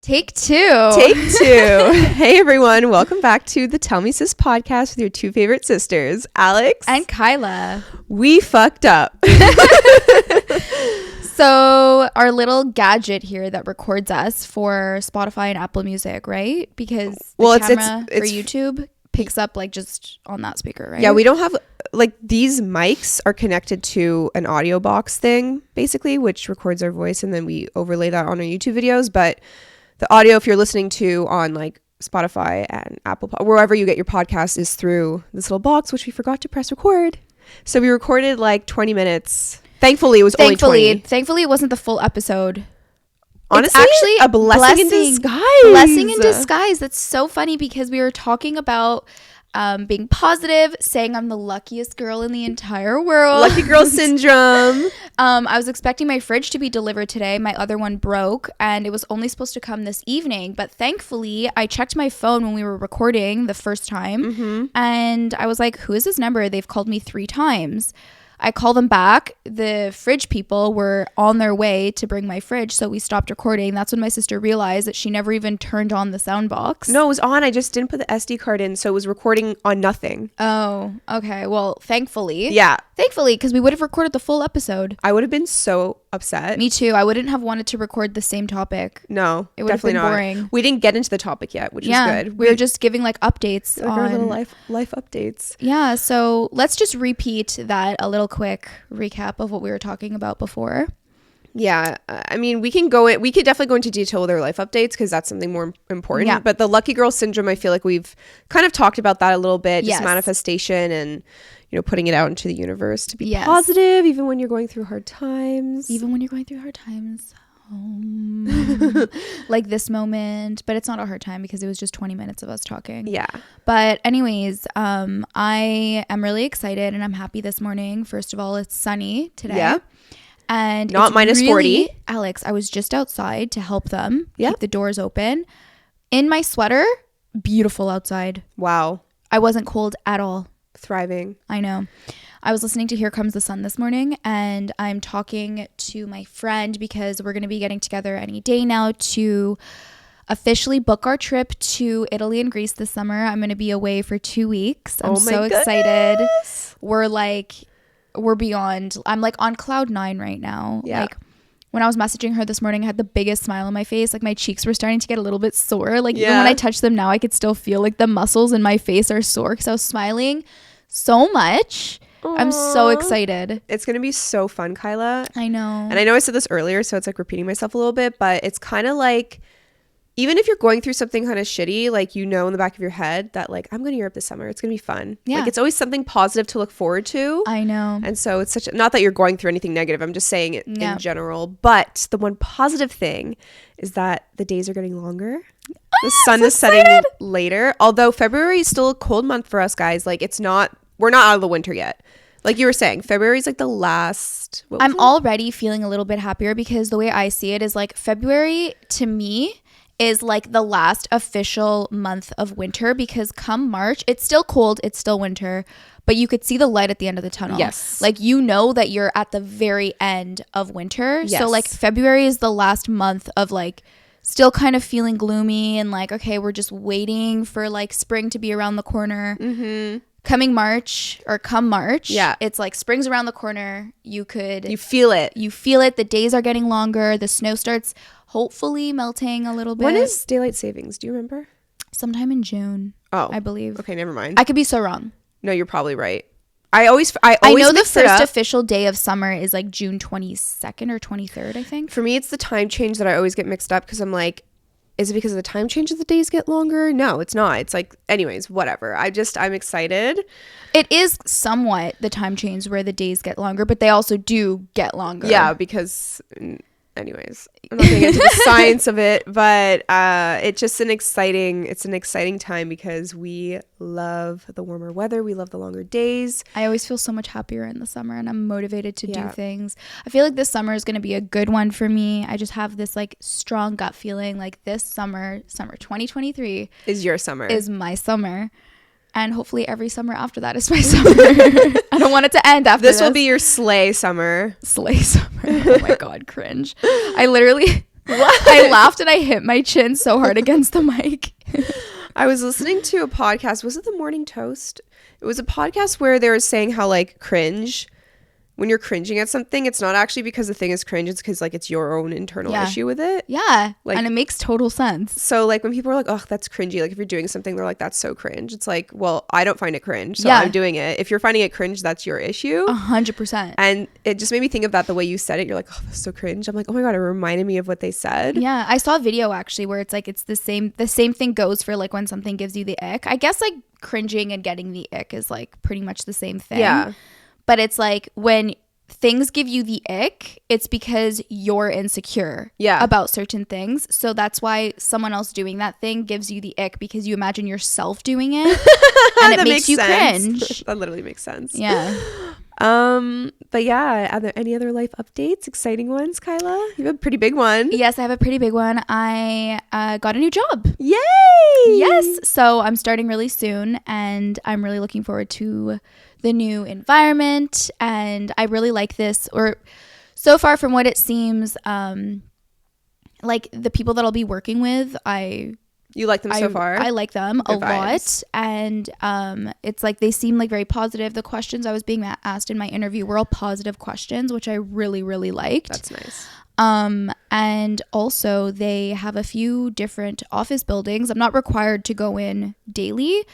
Take two. Hey everyone, welcome back to the Tell Me Sis podcast with your two favorite sisters, Alex and Kyla. We fucked up. So our little gadget here that records us for Spotify and Apple Music, right? Because the camera for YouTube picks up like just on that speaker, right? Yeah, we don't have like these mics are connected to an audio box thing basically, which records our voice and then we overlay that on our YouTube videos, but the audio, if you're listening to on like Spotify and Apple, wherever you get your podcast, is through this little box, which we forgot to press record. So we recorded like 20 minutes. Thankfully, it was only 20. Thankfully, it wasn't the full episode. Honestly, it's actually a blessing in disguise. Blessing in disguise. That's so funny because we were talking about being positive, saying I'm the luckiest girl in the entire world. Lucky girl syndrome. I was expecting my fridge to be delivered today. My other one broke and it was only supposed to come this evening. But thankfully, I checked my phone when we were recording the first time and I was like, who is this number? They've called me 3 times. I call them back. The fridge people were on their way to bring my fridge, so we stopped recording. That's when my sister realized that she never even turned on the sound box. No, it was on. I just didn't put the SD card in, so it was recording on nothing. Oh, okay. Well, thankfully. Yeah. Thankfully, because we would have recorded the full episode. I would have been so upset. Me too. I wouldn't have wanted to record the same topic. No, it would have been boring. We didn't get into the topic yet, which is good. We were just giving like updates like on our little life updates. Yeah, so let's just repeat that a little quick recap of what we were talking about before. Yeah, I mean, we could definitely go into detail with our life updates because that's something more important. Yeah. But the lucky girl syndrome, I feel like we've kind of talked about that a little bit, just manifestation and, you know, putting it out into the universe to be positive, even when you're going through hard times. Like this moment, but it's not a hard time because it was just 20 minutes of us talking. Yeah. But anyways, I am really excited and I'm happy this morning. First of all, it's sunny today. Yeah. And not minus 40. Alex, I was just outside to help them keep the doors open. In my sweater, beautiful outside. Wow. I wasn't cold at all. Thriving. I know. I was listening to Here Comes the Sun this morning and I'm talking to my friend because we're going to be getting together any day now to officially book our trip to Italy and Greece this summer. I'm going to be away for 2 weeks. I'm so excited. We're beyond. I'm like on cloud 9 right now. Yeah. Like when I was messaging her this morning, I had the biggest smile on my face. Like my cheeks were starting to get a little bit sore. Like even when I touch them now, I could still feel like the muscles in my face are sore because I was smiling so much. Aww. I'm so excited. It's going to be so fun, Kyla. I know. And I know I said this earlier, so it's like repeating myself a little bit, but it's kind of like, even if you're going through something kind of shitty, like, you know, in the back of your head that like, I'm going to Europe this summer. It's going to be fun. Yeah. Like it's always something positive to look forward to. I know. And so it's not that you're going through anything negative. I'm just saying it in general. But the one positive thing is that the days are getting longer. The sun is setting later. Although February is still a cold month for us guys. Like we're not out of the winter yet. Like you were saying, February is like the last. I'm already feeling a little bit happier because the way I see it is like February to me is like the last official month of winter because come March, it's still cold, it's still winter, but you could see the light at the end of the tunnel. Yes. Like you know that you're at the very end of winter. Yes. So like February is the last month of like still kind of feeling gloomy and like, okay, we're just waiting for like spring to be around the corner. Mm-hmm. Come March, it's like spring's around the corner. You feel it. The days are getting longer. The snow starts hopefully melting a little bit. When is daylight savings? Do you remember? Sometime in June. Oh, I believe. Okay, never mind. I could be so wrong. No, you're probably right. I know the first official day of summer is like June 22nd or 23rd, I think. For me, it's the time change that I always get mixed up because I'm like, is it because of the time change that the days get longer? No, it's not. It's like, anyways, whatever. I'm excited. It is somewhat the time change where the days get longer, but they also do get longer. Yeah, because anyways, I'm not getting into the science of it, but it's just an exciting time because we love the warmer weather. We love the longer days. I always feel so much happier in the summer and I'm motivated to do things. I feel like this summer is going to be a good one for me. I just have this like strong gut feeling like this summer 2023 is your summer. Is my summer. And hopefully every summer after that is my summer. I don't want it to end after this. This will be your slay summer. Slay summer. Oh my God, cringe. I literally, What? I laughed and I hit my chin so hard against the mic. I was listening to a podcast. Was it The Morning Toast? It was a podcast where they were saying how like cringe, when you're cringing at something, it's not actually because the thing is cringe. It's because like it's your own internal issue with it. Yeah. Like, and it makes total sense. So like when people are like, oh, that's cringy. Like if you're doing something, they're like, that's so cringe. It's like, well, I don't find it cringe. So I'm doing it. If you're finding it cringe, that's your issue. 100%. And it just made me think of that the way you said it. You're like, oh, that's so cringe. I'm like, oh my God, it reminded me of what they said. Yeah. I saw a video actually where it's like, it's the same thing goes for like when something gives you the ick. I guess like cringing and getting the ick is like pretty much the same thing. Yeah. But it's like when things give you the ick, it's because you're insecure about certain things. So that's why someone else doing that thing gives you the ick, because you imagine yourself doing it and it makes you cringe. That literally makes sense. Yeah. But yeah, are there any other life updates, exciting ones, Kyla? You have a pretty big one. Yes, I have a pretty big one. I got a new job. Yay! Yes. So I'm starting really soon and I'm really looking forward to the new environment, and I really like this, or so far from what it seems, like the people that I'll be working with, you like them so far? I like them Good a vibes. lot, and it's like they seem like very positive. The questions I was being asked in my interview were all positive questions, which I really, really liked. That's nice. And also they have a few different office buildings. I'm not required to go in daily,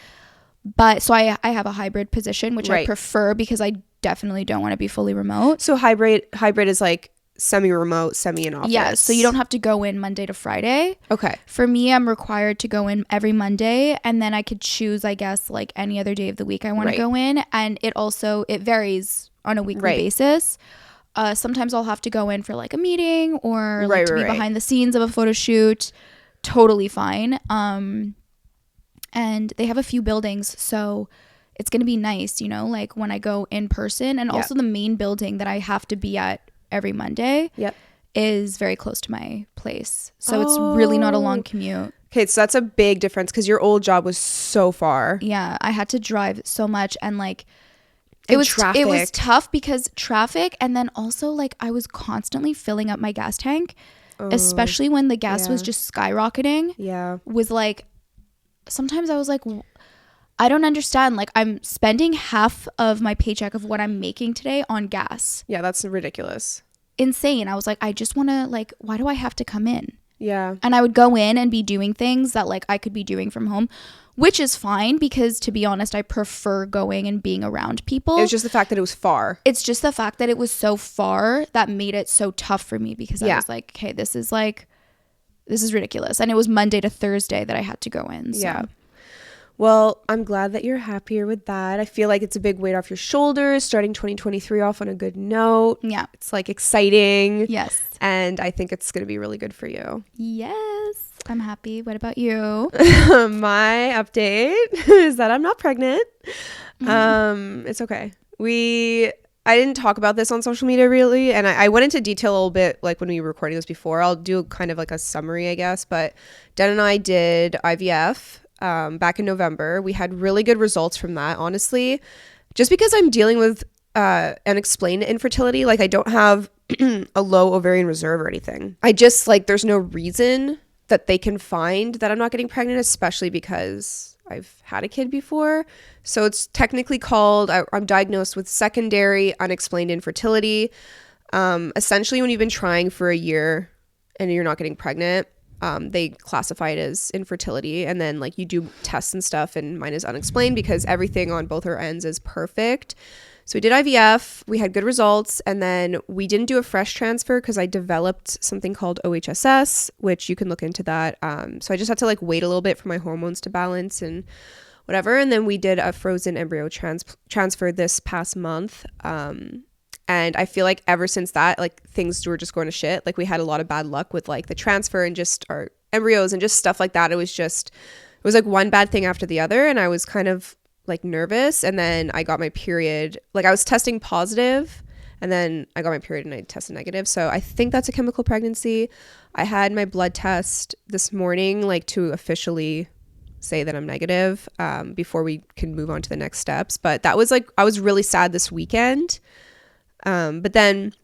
but so I have a hybrid position, which I prefer because I definitely don't want to be fully remote. So hybrid is like semi-remote, semi-in-office. Yeah, so you don't have to go in Monday to Friday. Okay. For me, I'm required to go in every Monday, and then I could choose, I guess, like any other day of the week I want to go in. And it varies on a weekly basis. Sometimes I'll have to go in for like a meeting or like to be behind the scenes of a photo shoot. Totally fine. And they have a few buildings, so it's going to be nice, you know, like when I go in person. And also the main building that I have to be at every Monday is very close to my place. So it's really not a long commute. Okay, so that's a big difference because your old job was so far. Yeah, I had to drive so much, and like it was tough because traffic, and then also like I was constantly filling up my gas tank, especially when the gas was just skyrocketing. Yeah. Was like, sometimes I was like, I don't understand. Like, I'm spending half of my paycheck of what I'm making today on gas. Yeah, that's ridiculous. Insane. I was like, I just want to, like, why do I have to come in? Yeah. And I would go in and be doing things that, like, I could be doing from home, which is fine because, to be honest, I prefer going and being around people. It was just the fact that it was far. It's just the fact that it was so far that made it so tough for me, because I was like, okay, this is ridiculous. And it was Monday to Thursday that I had to go in. So. Yeah. Well, I'm glad that you're happier with that. I feel like it's a big weight off your shoulders, starting 2023 off on a good note. Yeah. It's like exciting. Yes. And I think it's going to be really good for you. Yes. I'm happy. What about you? My update is that I'm not pregnant. It's okay. I didn't talk about this on social media really, and I went into detail a little bit like when we were recording this before. I'll do kind of like a summary, I guess. But Den and I did IVF back in November. We had really good results from that, honestly. Just because I'm dealing with unexplained infertility, like I don't have a low ovarian reserve or anything. I just like there's no reason that they can find that I'm not getting pregnant, especially because I've had a kid before. So it's technically called, I'm diagnosed with secondary unexplained infertility. Essentially, when you've been trying for a year and you're not getting pregnant, they classify it as infertility. And then like you do tests and stuff, and mine is unexplained because everything on both our ends is perfect. So we did IVF, we had good results, and then we didn't do a fresh transfer because I developed something called OHSS, which you can look into that. So I just had to like wait a little bit for my hormones to balance and whatever. And then we did a frozen embryo transfer this past month. And I feel like ever since that, like things were just going to shit. Like we had a lot of bad luck with like the transfer and just our embryos and just stuff like that. It was like one bad thing after the other. And I was kind of like nervous, and then I got my period. Like I was testing positive, and then I got my period and I tested negative. So I think that's a chemical pregnancy. I had my blood test this morning, like to officially say that I'm negative before we can move on to the next steps. But that was like, I was really sad this weekend. But then,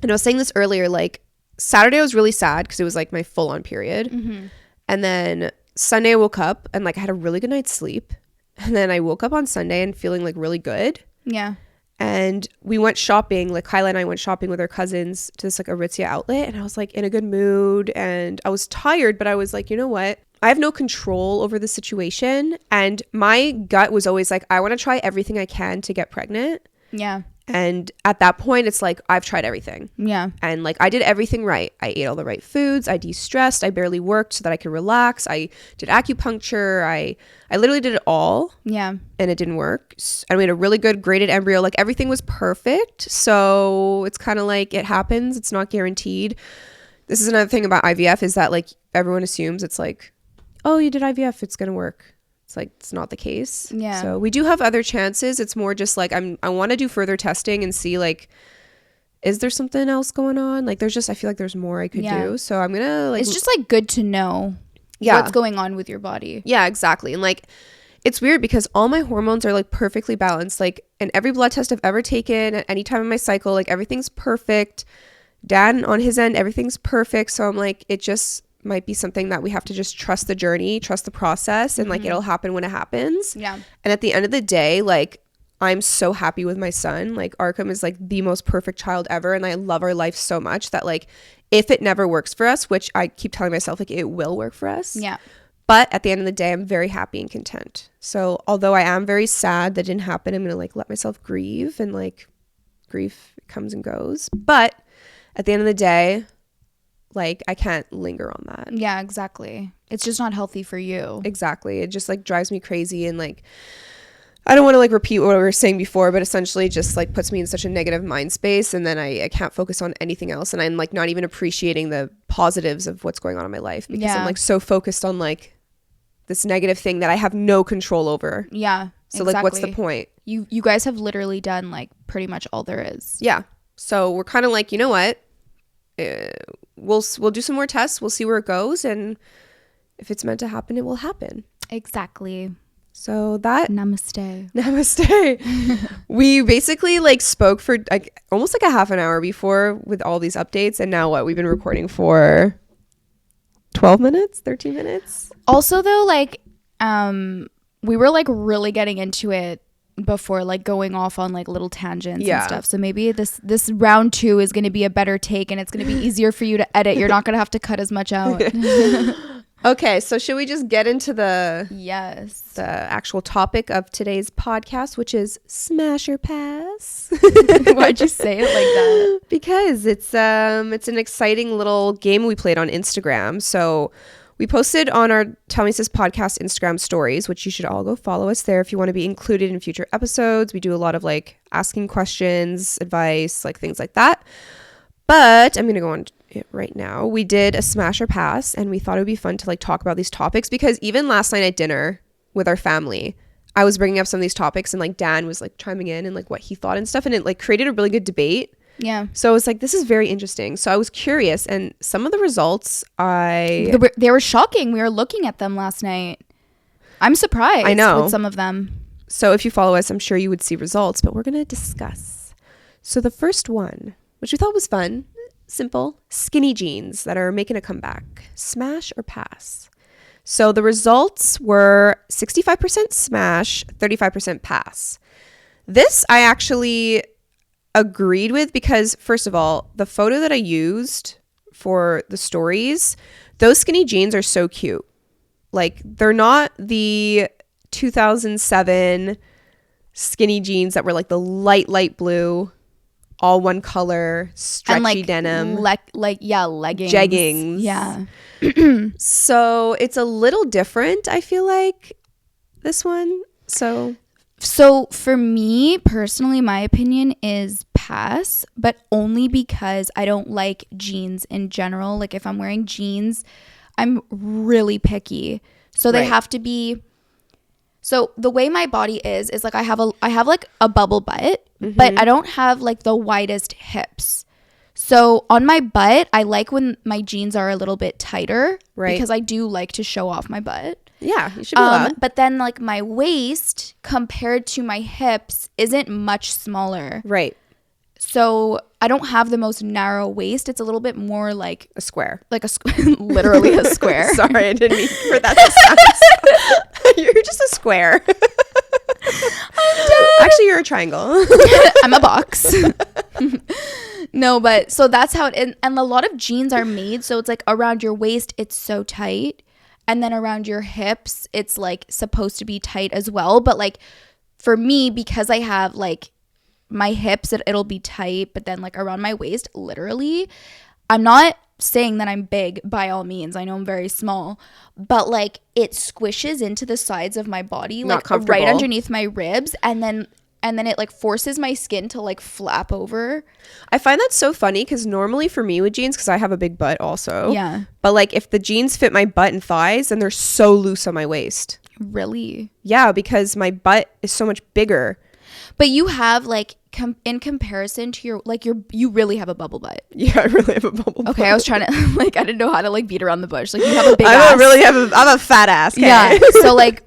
and I was saying this earlier, like Saturday I was really sad because it was like my full-on period. And then Sunday I woke up and like I had a really good night's sleep. And then I woke up on Sunday and feeling like really good. Yeah. And we went shopping, like Kyla and I went shopping with our cousins to this like Aritzia outlet, and I was like in a good mood, and I was tired, but I was like, you know what? I have no control over the situation, and my gut was always like, I want to try everything I can to get pregnant. Yeah. And at that point, it's like, I've tried everything. Yeah. And like, I did everything right. I ate all the right foods. I de-stressed. I barely worked so that I could relax. I did acupuncture. I literally did it all. Yeah. And it didn't work. And we had a really good graded embryo. Like, everything was perfect. So it's kind of like, it happens. It's not guaranteed. This is another thing about IVF is that like, everyone assumes it's like, oh, you did IVF, it's going to work. It's like, it's not the case. Yeah. So we do have other chances. It's more just like, I want to do further testing and see like, is there something else going on? Like, there's just, I feel like there's more I could do. So I'm going to like, it's just like good to know what's going on with your body. Yeah, exactly. And like, it's weird because all my hormones are like perfectly balanced. Like, in every blood test I've ever taken at any time in my cycle, like everything's perfect. Dad on his end, everything's perfect. So I'm like, it just might be something that we have to just trust the journey, trust the process, and like it'll happen when it happens. Yeah. And at the end of the day, like, I'm so happy with my son. Like, Arkham is like the most perfect child ever, and I love our life so much that like, if it never works for us, which I keep telling myself like it will work for us. Yeah. But at the end of the day, I'm very happy and content. So although I am very sad that didn't happen, I'm gonna like let myself grieve, and like grief comes and goes. But at the end of the day, like, I can't linger on that. Yeah, exactly. It's just not healthy for you. Exactly. It just like drives me crazy, and like, I don't want to like repeat what we were saying before, but essentially just like puts me in such a negative mind space, and then I can't focus on anything else, and I'm like not even appreciating the positives of what's going on in my life because I'm like so focused on like this negative thing that I have no control over. Yeah. So like, what's the point? You guys have literally done like pretty much all there is. Yeah. So we're kind of like, you know what? We'll do some more tests. We'll see where it goes, and if it's meant to happen, it will happen. Exactly. So that namaste. We basically like spoke for like almost like a half an hour before with all these updates, and now what? We've been recording for 12 minutes, 13 minutes. Also though, like we were like really getting into it before, like going off on like little tangents and stuff. So maybe this round 2 is going to be a better take, and it's going to be easier for you to edit. You're not going to have to cut as much out. Okay, so should we just get into the actual topic of today's podcast, which is Smash or Pass? Why'd you say it like that? Because it's an exciting little game we played on Instagram. So we posted on our Tell Me Sis podcast Instagram stories, which you should all go follow us there if you want to be included in future episodes. We do a lot of like asking questions, advice, like things like that. But I'm going to go on it right now. We did a Smash or Pass, and we thought it would be fun to like talk about these topics, because even last night at dinner with our family, I was bringing up some of these topics, and like Dan was like chiming in and like what he thought and stuff, and it like created a really good debate. Yeah. So it's like, this is very interesting. So I was curious, and some of the results they were shocking. We were looking at them last night. I'm surprised. I know. With some of them. So if you follow us, I'm sure you would see results, but we're going to discuss. So the first one, which we thought was fun, simple, skinny jeans that are making a comeback. Smash or pass? So the results were 65% smash, 35% pass. This I actually agreed with because, first of all, the photo that I used for the stories, those skinny jeans are so cute. Like, they're not the 2007 skinny jeans that were like the light blue, all one color, stretchy and like, denim. Leggings. Jeggings. Yeah. So it's a little different, I feel like, this one. So for me personally, my opinion is pass, but only because I don't like jeans in general. Like, if I'm wearing jeans, I'm really picky. So they have to be. So the way my body is like I have like a bubble butt, but I don't have like the widest hips. So on my butt, I like when my jeans are a little bit tighter, because I do like to show off my butt. Yeah, you should be allowed. But then like my waist compared to my hips isn't much smaller. Right. So I don't have the most narrow waist. It's a little bit more like A square. literally a square. Sorry, I didn't mean for that to sound. You're just a square. Actually, you're a triangle. I'm a box. No, but so that's how it, and a lot of jeans are made. So it's like around your waist, it's so tight. And then around your hips, it's like supposed to be tight as well. But like for me, because I have like my hips, it'll be tight. But then like around my waist, literally, I'm not saying that I'm big by all means. I know I'm very small, but like it squishes into the sides of my body, like right underneath my ribs, and then it like forces my skin to like flap over. I find that so funny because normally for me with jeans, because I have a big butt also. Yeah. But like if the jeans fit my butt and thighs, then they're so loose on my waist. Really? Yeah, because my butt is so much bigger. But you have like in comparison to your like you really have a bubble butt. Yeah, I really have a bubble butt. Okay, I was trying to like I didn't know how to like beat around the bush. Like you have a big ass. I'm a fat ass. Okay? Yeah. So like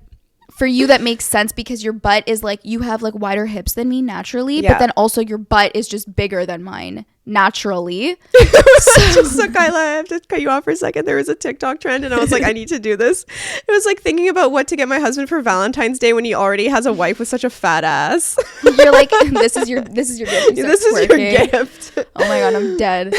for you that makes sense because your butt is like you have like wider hips than me naturally, but then also your butt is just bigger than mine naturally. So Kyla, I have to cut you off for a second. There was a TikTok trend and I was like, I need to do this. It was like thinking about what to get my husband for Valentine's Day when he already has a wife with such a fat ass. You're like, this is your gift. This is your gift. Oh my god, I'm dead.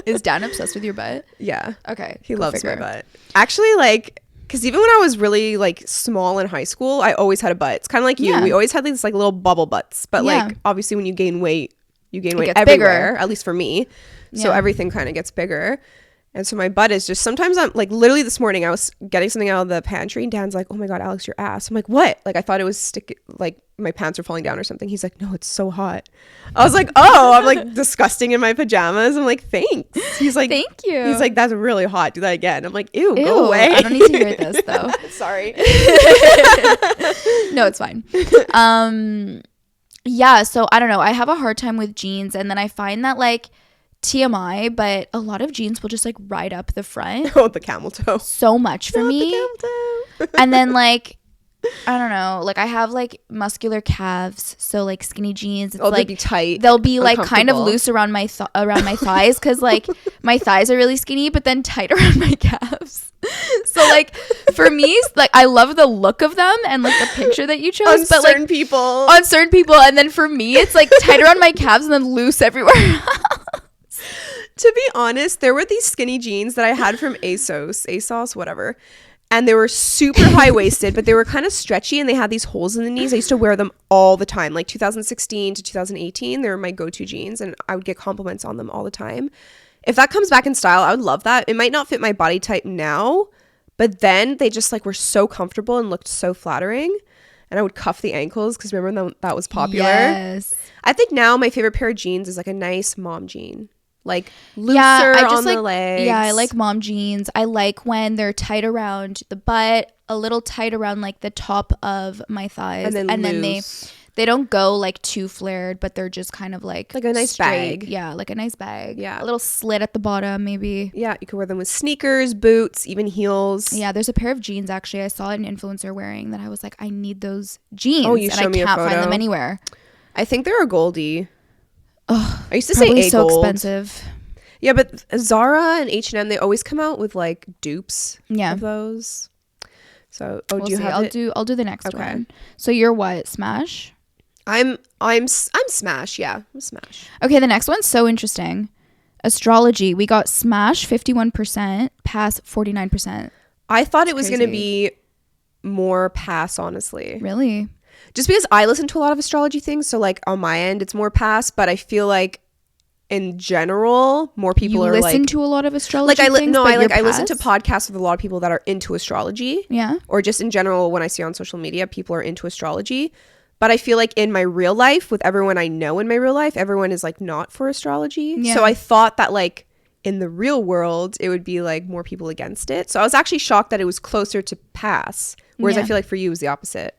Is Dan obsessed with your butt? Yeah. Okay. He loves my butt. Actually, like, because even when I was really like small in high school, I always had a butt. It's kind of like you. We always had these like little bubble butts. But like obviously when you gain weight everywhere, bigger. At least for me. So everything kind of gets bigger. And so my butt is just, sometimes I'm like, literally this morning I was getting something out of the pantry and Dan's like, oh my God, Alex, your ass. I'm like, what? Like I thought it was like my pants are falling down or something. He's like, no, it's so hot. I was like, oh, I'm like disgusting in my pajamas. I'm like, thanks. He's like, thank you. He's like, that's really hot. Do that again. I'm like, ew, go away. I don't need to hear this though. Sorry. No, it's fine. Yeah, so I don't know. I have a hard time with jeans, and then I find that like TMI, but a lot of jeans will just like ride up the front. Oh, the camel toe. So much for me. The camel toe. And then like I don't know, like I have like muscular calves, so like skinny jeans. It's like they'll be tight. They'll be like kind of loose around my thighs because like my thighs are really skinny, but then tight around my calves. So like for me, like I love the look of them and like the picture that you chose, on but certain like people, on certain people, and then for me, it's like tight around my calves and then loose everywhere else. To be honest, there were these skinny jeans that I had from ASOS, whatever. And they were super high-waisted, but they were kind of stretchy and they had these holes in the knees. I used to wear them all the time. Like 2016 to 2018, they were my go-to jeans and I would get compliments on them all the time. If that comes back in style, I would love that. It might not fit my body type now, but then they just like were so comfortable and looked so flattering. And I would cuff the ankles because remember when that was popular? Yes. I think now my favorite pair of jeans is like a nice mom jean. Like looser on the legs. Yeah, I like mom jeans. I like when they're tight around the butt, a little tight around like the top of my thighs. And then they don't go like too flared, but they're just kind of like a nice straight. bag. Yeah, like a nice bag. Yeah. A little slit at the bottom maybe. Yeah, you can wear them with sneakers, boots, even heels. Yeah, there's a pair of jeans actually I saw an influencer wearing that I was like, I need those jeans. Oh, you showed me a photo. And I can't find them anywhere. I think they're a Goldie. Oh, I used to say A so gold. Expensive. Yeah, but Zara and H&M, they always come out with like dupes of those. So, we'll do you have it? I'll do the next one. So you're what? Smash? I'm Smash. Yeah, I'm Smash. Okay, the next one's so interesting. Astrology. We got Smash 51%, Pass 49%. I thought it was going to be more Pass, honestly. Really? Just because I listen to a lot of astrology things, so like on my end it's more Pass, but I feel like in general more people are like, listen to a lot of astrology I listen to podcasts with a lot of people that are into astrology. Yeah. Or just in general when I see on social media people are into astrology. But I feel like in my real life, with everyone I know in my real life, everyone is like not for astrology. Yeah. So I thought that like in the real world, it would be like more people against it. So I was actually shocked that it was closer to Pass. Whereas I feel like for you it was the opposite.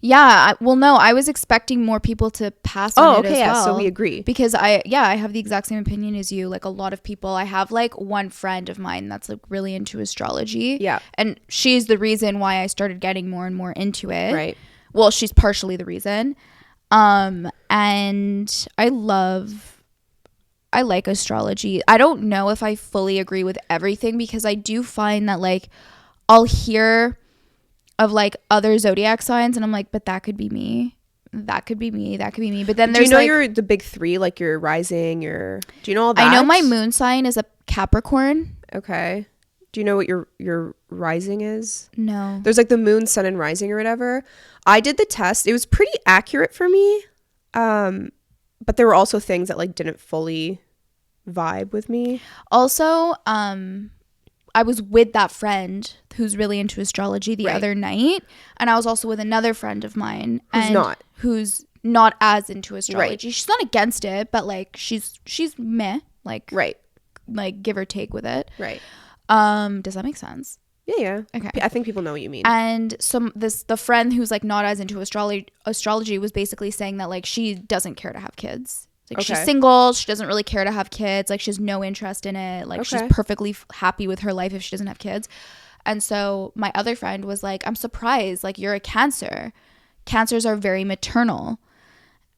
Yeah. Well, no, I was expecting more people to pass on it as well. Yeah, so we agree. Because I have the exact same opinion as you. Like a lot of people, I have like one friend of mine that's like really into astrology. Yeah. And she's the reason why I started getting more and more into it. Right. Well, she's partially the reason. And I like astrology. I don't know if I fully agree with everything, because I do find that like I'll hear of like other zodiac signs and I'm like, but that could be me. That could be me. That could be me. But then there's, do you know like, your the big three, like your rising, do you know all that? I know my moon sign is a Capricorn. Okay. Do you know what your rising is? No. There's like the moon, sun, and rising or whatever. I did the test. It was pretty accurate for me. But there were also things that like didn't fully vibe with me. Also, I was with that friend who's really into astrology the other night, and I was also with another friend of mine who's not as into astrology. Right. She's not against it, but like she's meh, like like give or take with it. Right. Does that make sense? Yeah. Okay. I think people know what you mean. And so the friend who's like not as into astrology was basically saying that like she doesn't care to have kids. Like she's single, she doesn't really care to have kids, like she has no interest in it, like she's perfectly happy with her life if she doesn't have kids. And so my other friend was like, I'm surprised, like you're a Cancer. Cancers are very maternal.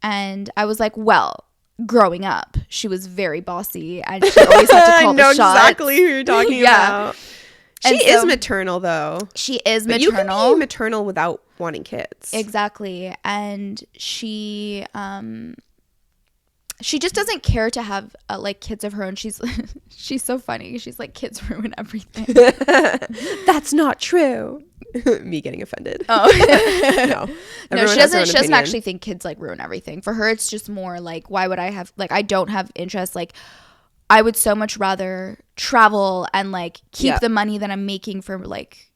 And I was like, well, growing up, she was very bossy and she always had to call the shots. I know exactly who you're talking about. She is maternal though. She is but maternal. You can be maternal without wanting kids. Exactly. And she just doesn't care to have like kids of her own. She's so funny. She's like, kids ruin everything. That's not true. Me getting offended. Oh no, she doesn't actually think kids like ruin everything. For her, it's just more like, why would I have, like, I don't have interest. Like, I would so much rather travel and like keep the money that I'm making for like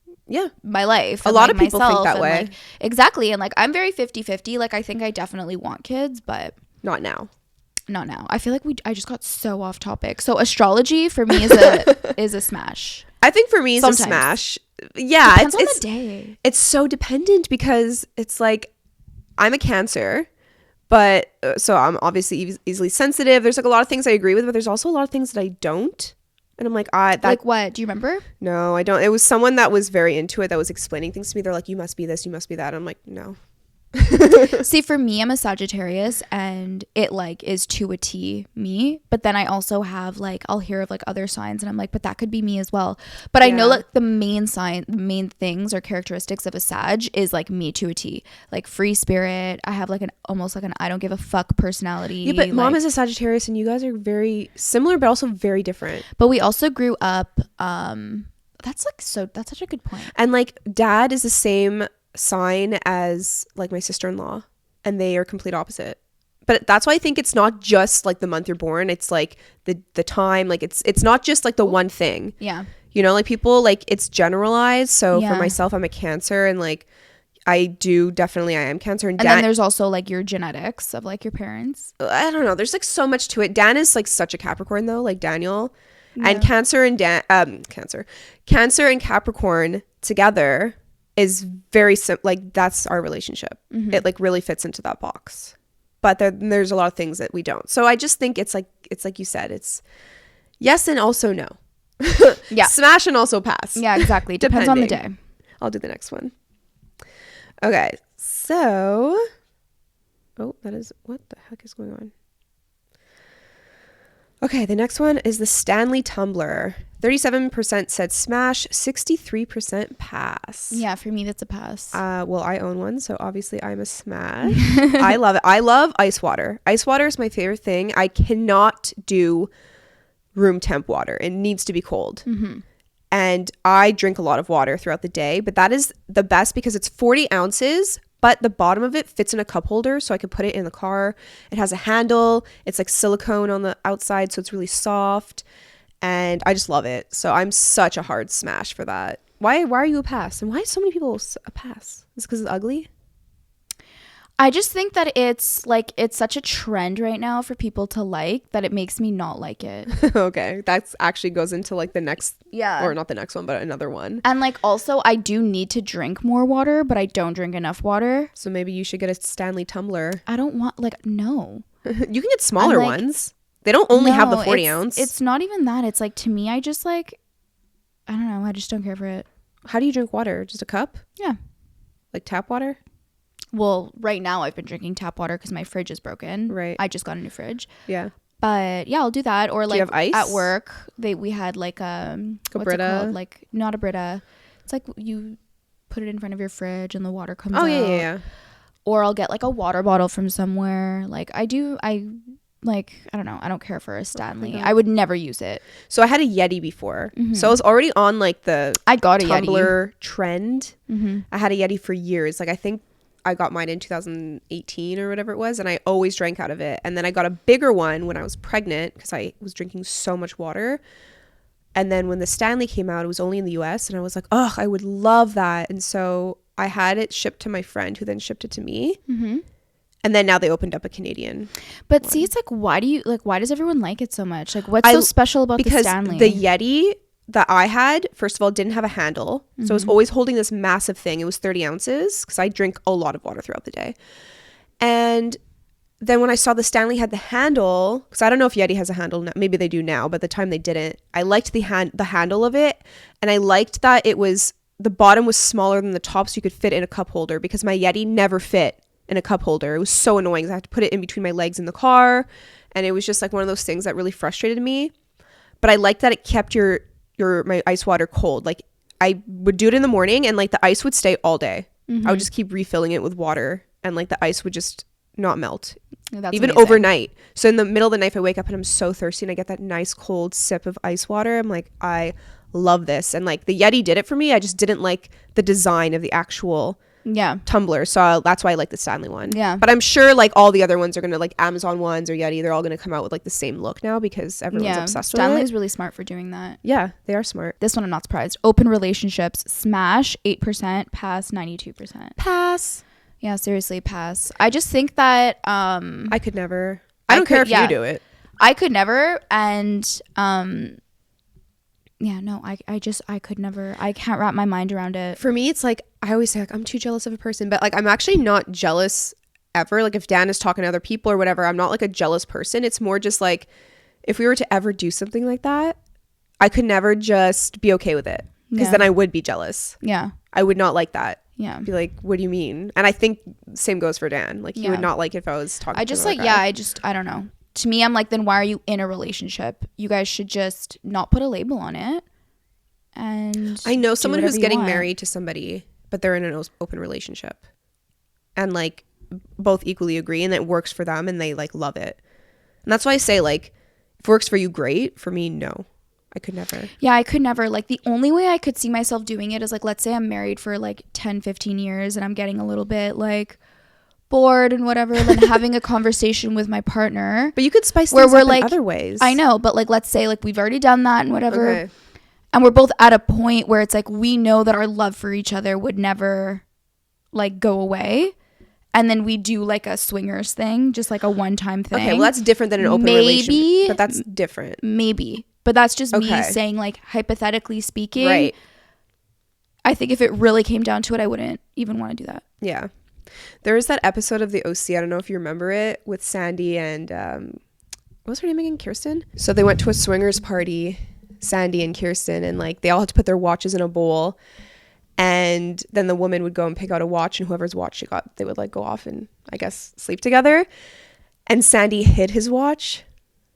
my life. A lot of people think that way. Like, exactly. And like I'm very 50-50. Like I think I definitely want kids, but not now. Not now. I feel like I just got so off topic. So astrology for me is a smash. I think for me it's a smash. Yeah, depends on the day. It's so dependent because it's like I'm a Cancer, but so I'm obviously easily sensitive. There's like a lot of things I agree with, but there's also a lot of things that I don't. And I'm like, like what? Do you remember? No, I don't. It was someone that was very into it that was explaining things to me. They're like, you must be this, you must be that. I'm like, no. See, for me, I'm a Sagittarius and it like is to a T me, but then I also have like, I'll hear of like other signs and I'm like, but that could be me as well. But I know like the main things or characteristics of a Sag is like me to a T, like free spirit. I have like almost like an I don't give a fuck personality. Yeah, but mom is a Sagittarius and you guys are very similar but also very different. But we also grew up that's such a good point. And like dad is the same sign as like my sister-in-law and they are complete opposite, but that's why I think it's not just like the month you're born, it's like the time, like it's not just like the one thing, you know, like people like it's generalized. So for myself, I'm a Cancer and like I am Cancer and then there's also like your genetics of like your parents. I don't know, there's like so much to it. Dan is like such a Capricorn though, like Daniel. And Cancer and Cancer and Capricorn together is very like that's our relationship. It like really fits into that box, but there's a lot of things that we don't. So I just think it's like you said, it's yes and also no. Smash and also pass. Exactly. Depends on the day. I'll do the next one. Okay, so that is, what the heck is going on? Okay, the next one is the Stanley Tumbler. 37% said smash, 63% pass. Yeah, for me that's a pass. Well, I own one, so obviously I'm a smash. I love it. I love ice water. Ice water is my favorite thing. I cannot do room temp water. It needs to be cold. And I drink a lot of water throughout the day, but that is the best because it's 40 ounces, but the bottom of it fits in a cup holder, so I could put it in the car. It has a handle. It's like silicone on the outside, so it's really soft. And I just love it. So I'm such a hard smash for that. Why are you a pass? And why are so many people a pass? Is it because it's ugly? I just think that it's such a trend right now for people to like that it makes me not like it. Okay. That actually goes into like the next, or not the next one, but another one. And like also I do need to drink more water, but I don't drink enough water. So maybe you should get a Stanley tumbler. I don't want, like, no. You can get smaller ones. They don't only have the 40 ounce. It's not even that. It's like, to me, I just like, I don't know. I just don't care for it. How do you drink water? Just a cup? Yeah. Like tap water? Well, right now I've been drinking tap water because my fridge is broken. Right. I just got a new fridge. Yeah. But yeah, I'll do that. Or Do like you have ice? at work, we had like what's Brita? it called? Like not a Brita. It's like you put it in front of your fridge and the water comes Oh out. yeah. Or I'll get like a water bottle from somewhere. Like I don't know. I don't care for a Stanley. I would never use it. So I had a Yeti before. So I was already on like the I got a tumbler Yeti trend. I had a Yeti for years. Like I think I got mine in 2018 or whatever it was, and I always drank out of it. And then I got a bigger one when I was pregnant because I was drinking so much water. And then when the Stanley came out, it was only in the US, and I was like, oh, I would love that. And so I had it shipped to my friend who then shipped it to me. And then now they opened up a Canadian. But see, it's like, why does everyone like it so much? Like, what's so special about the Stanley? Because the Yeti that I had, first of all, didn't have a handle. So I was always holding this massive thing. It was 30 ounces because I drink a lot of water throughout the day. And then when I saw the Stanley had the handle, because I don't know if Yeti has a handle now, maybe they do now, but at the time they didn't. I liked the handle of it, and I liked that the bottom was smaller than the top, so you could fit in a cup holder, because my Yeti never fit in a cup holder. It was so annoying. I had to put it in between my legs in the car, and it was just like one of those things that really frustrated me. But I liked that it kept my ice water cold. Like I would do it in the morning, and like the ice would stay all day. I would just keep refilling it with water, and like the ice would just not melt. That's even amazing. Overnight. So in the middle of the night, if I wake up and I'm so thirsty and I get that nice cold sip of ice water, I'm like, I love this. And like the Yeti did it for me. I just didn't like the design of the actual tumbler, so that's why I like the Stanley one. But I'm sure like all the other ones are gonna, like Amazon ones or Yeti, they're all gonna come out with like the same look now because everyone's obsessed with it. Stanley's really smart for doing that. Yeah, they are smart. This one I'm not surprised. Open relationships, smash 8%, pass 92%. Pass. Yeah, seriously, pass. I just think that I could never. I don't care if you do it. I could never. And I could never. I can't wrap my mind around it. For me, it's like, I always say like, I'm too jealous of a person, but like I'm actually not jealous ever. Like if Dan is talking to other people or whatever, I'm not like a jealous person. It's more just like, if we were to ever do something like that, I could never just be okay with it, because then I would be jealous. Yeah, I would not like that. Yeah, be like, what do you mean? And I think same goes for Dan. Like he would not like it if I was talking. I don't know. To me, I'm like, then why are you in a relationship? You guys should just not put a label on it. And I know someone who's getting married to somebody, but they're in an open relationship, and like both equally agree, and it works for them, and they like love it. And that's why I say, like, if it works for you, great. For me, no. I could never. Yeah, I could never. Like the only way I could see myself doing it is like, let's say I'm married for like 10, 15 years and I'm getting a little bit like bored and whatever, then having a conversation with my partner. But you could spice things up in other ways. I know, but like let's say like we've already done that and whatever. Okay. And we're both at a point where it's like we know that our love for each other would never like go away. And then we do like a swingers thing, just like a one-time thing. Okay, well that's different than an open relationship. But that's different. Maybe. But that's just me saying, like, hypothetically speaking. Right. I think if it really came down to it, I wouldn't even want to do that. Yeah. There was that episode of The OC, I don't know if you remember it, with Sandy and, what was her name again? Kirsten? So they went to a swingers party, Sandy and Kirsten, and, like, they all had to put their watches in a bowl. And then the woman would go and pick out a watch, and whoever's watch she got, they would, like, go off and, I guess, sleep together. And Sandy hid his watch.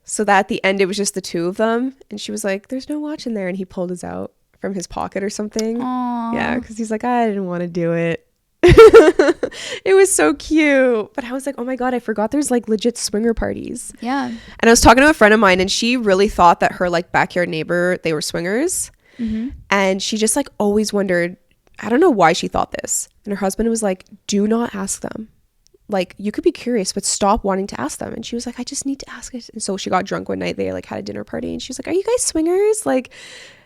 So that at the end, it was just the two of them. And she was like, there's no watch in there. And he pulled his out from his pocket or something. Aww. Yeah, because he's like, I didn't want to do it. It was so cute. But I was like, oh my God, I forgot there's like legit swinger parties. Yeah. And I was talking to a friend of mine, and she really thought that her like backyard neighbor, they were swingers. Mm-hmm. And she just like always wondered, I don't know why she thought this. And her husband was like, do not ask them. Like, you could be curious, but stop wanting to ask them. And she was like, I just need to ask it. And so she got drunk one night. They like had a dinner party, and she was like, are you guys swingers? Like,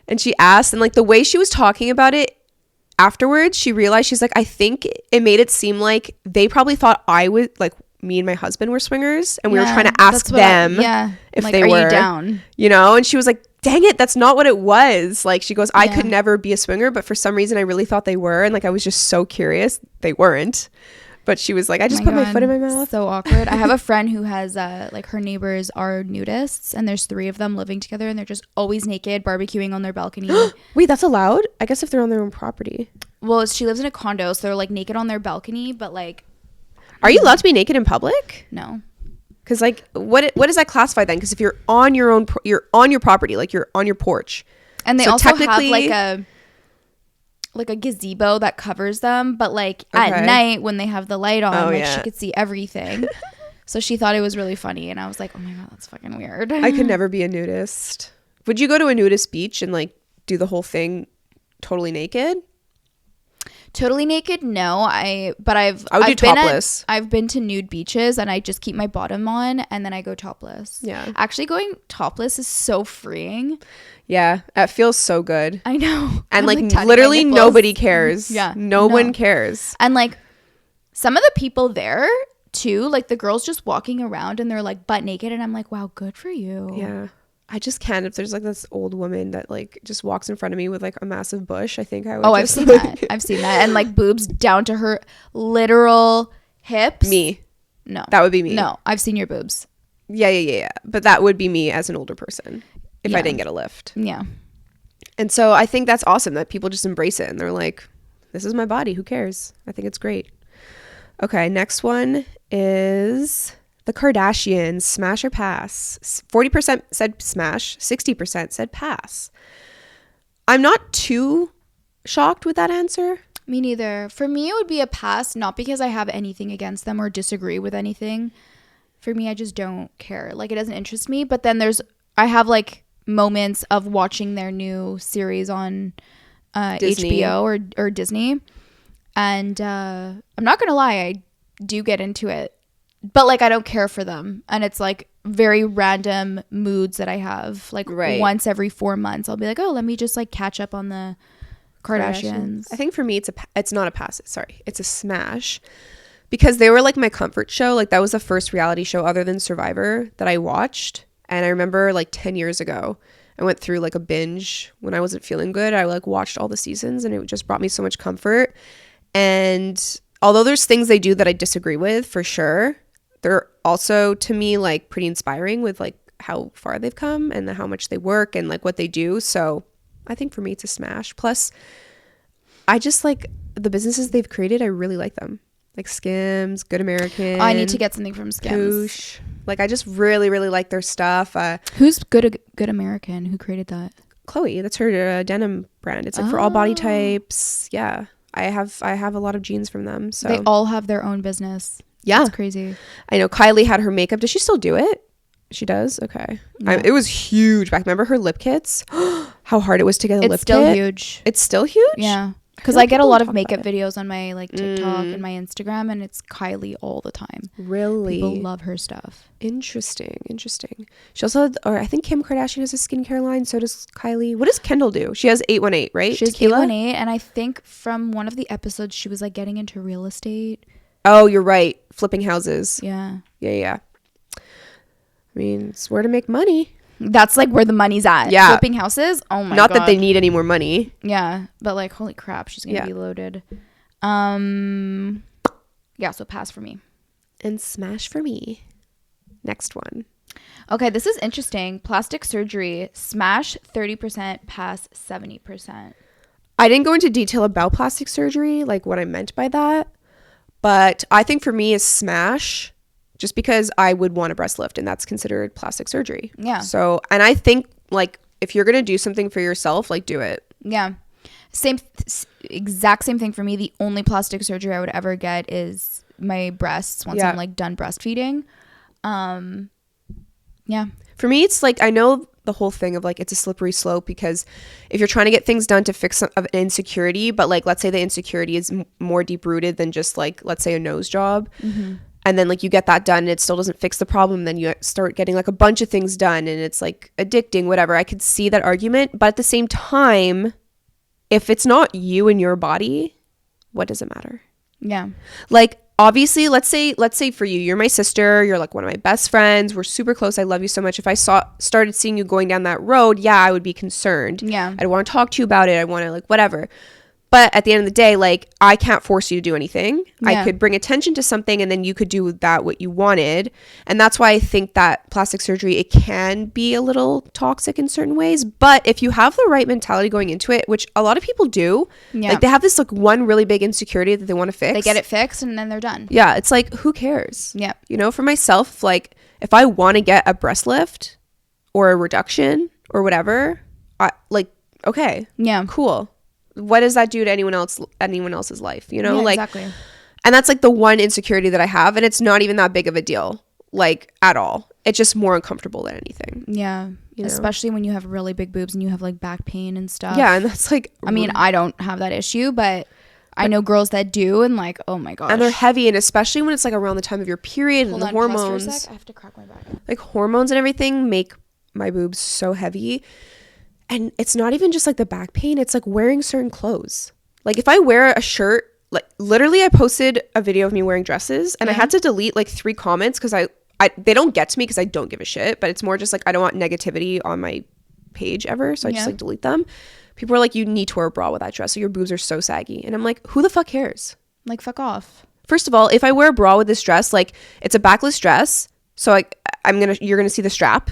and she asked, and like the way she was talking about it afterwards, she realized, she's like, I think it made it seem like they probably thought I would, like, me and my husband were swingers, and we were trying to ask them if like, they were, you down? You know? And she was like, dang it, that's not what it was. Like, she goes, I could never be a swinger, but for some reason I really thought they were, and like I was just so curious. They weren't. But she was like, I just put my foot in my mouth. So awkward. I have a friend who has like her neighbors are nudists, and there's 3 of them living together, and they're just always naked, barbecuing on their balcony. Wait, that's allowed? I guess if they're on their own property. Well, she lives in a condo, so they're like naked on their balcony, but like Are you allowed to be naked in public? No. Because like, what does that classify then? Because if you're on your own, you're on your property, like you're on your porch. And they also have like a gazebo that covers them, but like at night when they have the light on, she could see everything. So she thought it was really funny, and I was like, oh my god, that's fucking weird. I could never be a nudist. Would you go to a nudist beach and like do the whole thing totally naked? Totally naked? No, I would do topless. I've been to nude beaches, and I just keep my bottom on, and then I go topless. Yeah. Actually, going topless is so freeing. Yeah, it feels so good. I know. And like literally nobody cares. Yeah. No one cares. And like some of the people there too, like the girls just walking around and they're like butt naked, and I'm like, wow, good for you. Yeah. I just can't. If there's like this old woman that like just walks in front of me with like a massive bush, I think I would. Oh, I've seen that. I've seen that. And like boobs down to her literal hips. Me. No. That would be me. No, I've seen your boobs. Yeah. But that would be me as an older person if I didn't get a lift. Yeah. And so I think that's awesome that people just embrace it and they're like, this is my body. Who cares? I think it's great. Okay. Next one is the Kardashians. Smash or pass? 40% said smash. 60% said pass. I'm not too shocked with that answer. Me neither. For me, it would be a pass, not because I have anything against them or disagree with anything. For me, I just don't care. Like, it doesn't interest me. But then I have like moments of watching their new series on HBO or Disney. And I'm not going to lie, I do get into it. But like, I don't care for them. And it's like very random moods that I have. Like once every 4 months, I'll be like, oh, let me just like catch up on the Kardashians. I think for me, it's not a pass. Sorry. It's a smash. Because they were like my comfort show. Like that was the first reality show other than Survivor that I watched. And I remember like 10 years ago, I went through like a binge when I wasn't feeling good. I like watched all the seasons and it just brought me so much comfort. And although there's things they do that I disagree with for sure, they're also to me like pretty inspiring with like how far they've come and how much they work and like what they do. So I think for me it's a smash. Plus I just like the businesses they've created. I really like them. Like Skims, Good American. I need to get something from Skims. Poosh. Like I just really, really like their stuff. Who's Good American? Who created that? Chloe. That's her denim brand. It's like for all body types. Yeah. I have a lot of jeans from them. So they all have their own business. Yeah. It's crazy. I know Kylie had her makeup. Does she still do it? She does? Okay. Yeah. It was huge back. Remember her lip kits? How hard it was to get a lip kit? It's still huge. It's still huge? Yeah. Because I get a lot of makeup videos on my like TikTok and my Instagram, and it's Kylie all the time. Really? People love her stuff. Interesting. She also I think Kim Kardashian has a skincare line. So does Kylie. What does Kendall do? She has 818, right? She has 818, and I think from one of the episodes she was like getting into real estate. Oh, you're right. Flipping houses. Yeah. Yeah. I mean, it's where to make money. That's like where the money's at. Yeah. Flipping houses. Oh my god. Not that they need any more money. Yeah. But like, holy crap, she's going to be loaded. Yeah. So pass for me. And smash for me. Next one. Okay. This is interesting. Plastic surgery. Smash 30%, pass 70%. I didn't go into detail about plastic surgery, like what I meant by that. But I think for me is smash. Just because I would want a breast lift and that's considered plastic surgery. Yeah. So, and I think like if you're going to do something for yourself, like do it. Yeah. Exact same thing for me. The only plastic surgery I would ever get is my breasts once I'm like done breastfeeding. Yeah. For me, it's like, I know the whole thing of like, it's a slippery slope because if you're trying to get things done to fix an insecurity, but like, let's say the insecurity is more deep rooted than just like, let's say a nose job. Mm-hmm. And then like you get that done and it still doesn't fix the problem. Then you start getting like a bunch of things done and it's like addicting, whatever. I could see that argument. But at the same time, if it's not you and your body, what does it matter? Yeah. Like obviously, let's say for you, you're my sister. You're like one of my best friends. We're super close. I love you so much. If I started seeing you going down that road, yeah, I would be concerned. Yeah. I'd want to talk to you about it. I want to like whatever. But at the end of the day, like, I can't force you to do anything. Yeah. I could bring attention to something and then you could do with that what you wanted. And that's why I think that plastic surgery, it can be a little toxic in certain ways. But if you have the right mentality going into it, which a lot of people do, like they have this like one really big insecurity that they want to fix. They get it fixed and then they're done. Yeah. It's like, who cares? Yeah. You know, for myself, like if I want to get a breast lift or a reduction or whatever, okay. Yeah. Cool. What does that do to anyone else's life, you know? Yeah, like exactly. And that's like the one insecurity that I have, and it's not even that big of a deal, like at all. It's just more uncomfortable than anything. Yeah. You know? Especially when you have really big boobs and you have like back pain and stuff. Yeah, and that's like, I mean, I don't have that issue, but I know girls that do, and like, oh my gosh. And they're heavy, and especially when it's like around the time of your period. Hold and the on, pause for a hormones, sec. I have to crack my back. like hormones and everything make my boobs so heavy. And it's not even just like the back pain, it's like wearing certain clothes. Like if I wear a shirt, like literally I posted a video of me wearing dresses and I had to delete like 3 comments because I they don't get to me because I don't give a shit, but it's more just like I don't want negativity on my page ever, so I just like delete them. People are like, you need to wear a bra with that dress, so your boobs are so saggy. And I'm like, who the fuck cares? Like, fuck off. First of all, if I wear a bra with this dress, like it's a backless dress, so you're gonna see the strap.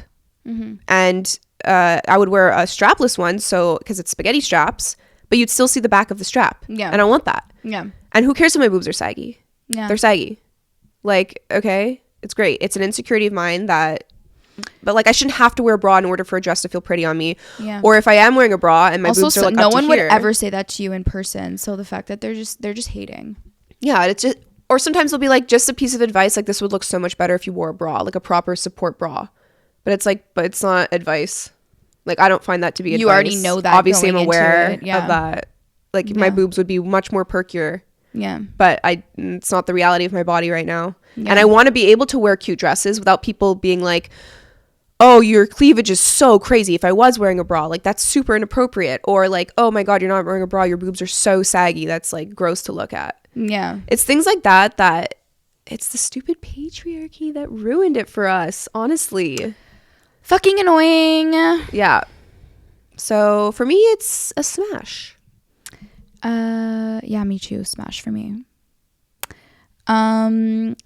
And I would wear a strapless one, so because it's spaghetti straps, but you'd still see the back of the strap. Yeah. And I want that. Yeah. And who cares if my boobs are saggy? Yeah. They're saggy. Like, okay, it's great. It's an insecurity of mine but like I shouldn't have to wear a bra in order for a dress to feel pretty on me. Yeah. Or if I am wearing a bra and my boobs are like no up to one would here. ever say that to you in person. So the fact that they're just hating. Yeah, it's just, or sometimes they'll be like, just a piece of advice, like this would look so much better if you wore a bra, like a proper support bra. But it's like, but it's not advice. Like, I don't find that to be advice. You already know that. Obviously, I'm aware of that. Like, my boobs would be much more perkier. Yeah. But it's not the reality of my body right now. Yeah. And I want to be able to wear cute dresses without people being like, oh, your cleavage is so crazy. If I was wearing a bra, like, that's super inappropriate. Or like, oh my God, you're not wearing a bra. Your boobs are so saggy. That's like gross to look at. Yeah. It's things like that it's the stupid patriarchy that ruined it for us, honestly. Fucking annoying. Yeah. So for me, it's a smash. Yeah, me too. Smash for me.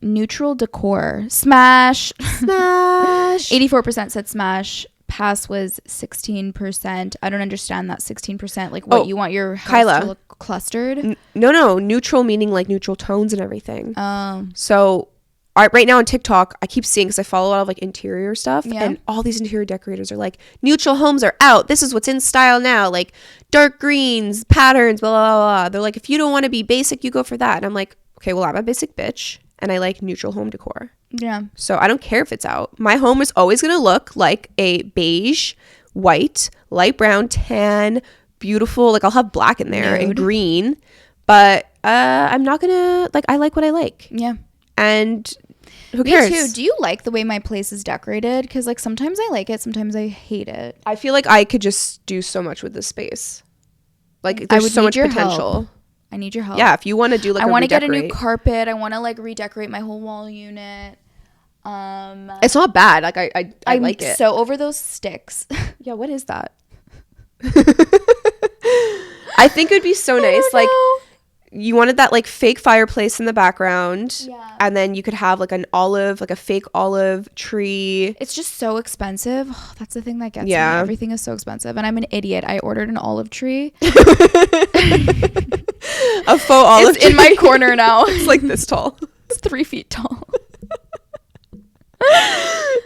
Neutral decor. Smash. Smash. 84% said smash. Pass was 16%. I don't understand that 16%. Like, what, you want your house Kyla, to look clustered? No. Neutral meaning like neutral tones and everything. Oh. So right now on TikTok, I keep seeing, because I follow a lot of like interior stuff, and all these interior decorators are like, neutral homes are out. This is what's in style now. Like dark greens, patterns, blah, blah, blah. They're like, if you don't want to be basic, you go for that. And I'm like, okay, well, I'm a basic bitch and I like neutral home decor. Yeah. So I don't care if it's out. My home is always going to look like a beige, white, light brown, tan, beautiful. Like I'll have black in there and green, but I'm not going to, like, I like what I like. Yeah. And who cares? Me too. Do you like the way my place is decorated? Because like sometimes I like it, sometimes I hate it. I feel like I could just do so much with this space. Like there's so much potential. Help. I need your help. Yeah, if you want to do like, I want to get a new carpet. I want to like redecorate my whole wall unit. It's not bad. Like I like it. I'm so over those sticks. Yeah, what is that? I think it would be so nice. Like you wanted that like fake fireplace in the background. Yeah. And then you could have like an olive, like a fake olive tree. It's just so expensive. Oh, that's the thing that gets me. Everything is so expensive. And I'm an idiot. I ordered an olive tree. A faux olive tree. It's in my corner now. It's like this tall. It's 3 feet tall.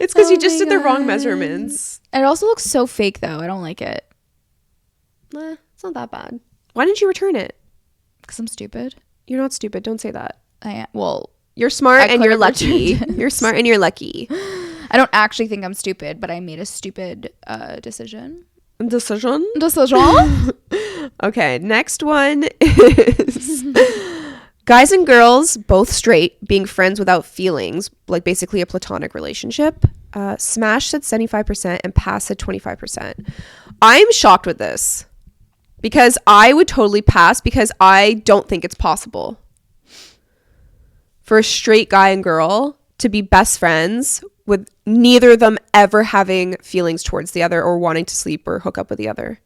It's because you just did the wrong measurements. And it also looks so fake though. I don't like it. It's not that bad. Why didn't you return it? Because I'm stupid. You're not stupid. Don't say that. I am. Well, you're smart and you're lucky. You're smart and you're lucky. I don't actually think I'm stupid, but I made a stupid decision. Decision? Okay, next one is guys and girls, both straight, being friends without feelings, like basically a platonic relationship. Smash said 75% and pass said 25%. I'm shocked with this because I would totally pass because I don't think it's possible for a straight guy and girl to be best friends with neither of them ever having feelings towards the other or wanting to sleep or hook up with the other.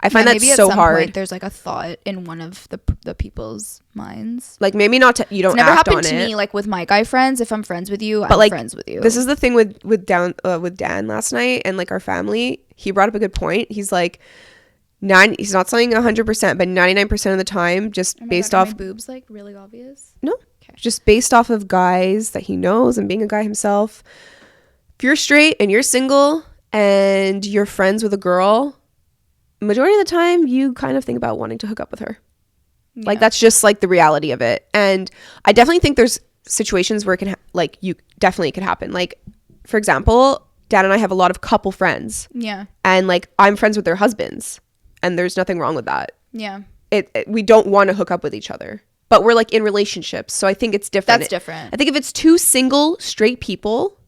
I find that so hard. Point, there's like a thought in one of the people's minds. Like maybe not to, you don't never act happened on to it. me like with my guy friends. If I'm friends with you, but I'm like, friends with you. This is the thing with Dan last night and like our family. He brought up a good point. He's like, he's not saying 100%, but 99% of the time, just based off. Are my boobs like really obvious? No, okay. Just based off of guys that he knows and being a guy himself. If you're straight and you're single and you're friends with a girl, majority of the time you kind of think about wanting to hook up with her. Yeah. Like that's just like the reality of it. And I definitely think there's situations where it can you definitely could happen. Like for example, Dan and I have a lot of couple friends. Yeah. And like I'm friends with their husbands and there's nothing wrong with that. Yeah. We don't want to hook up with each other, but we're like in relationships. So I think it's different. That's different. I think if it's two single straight people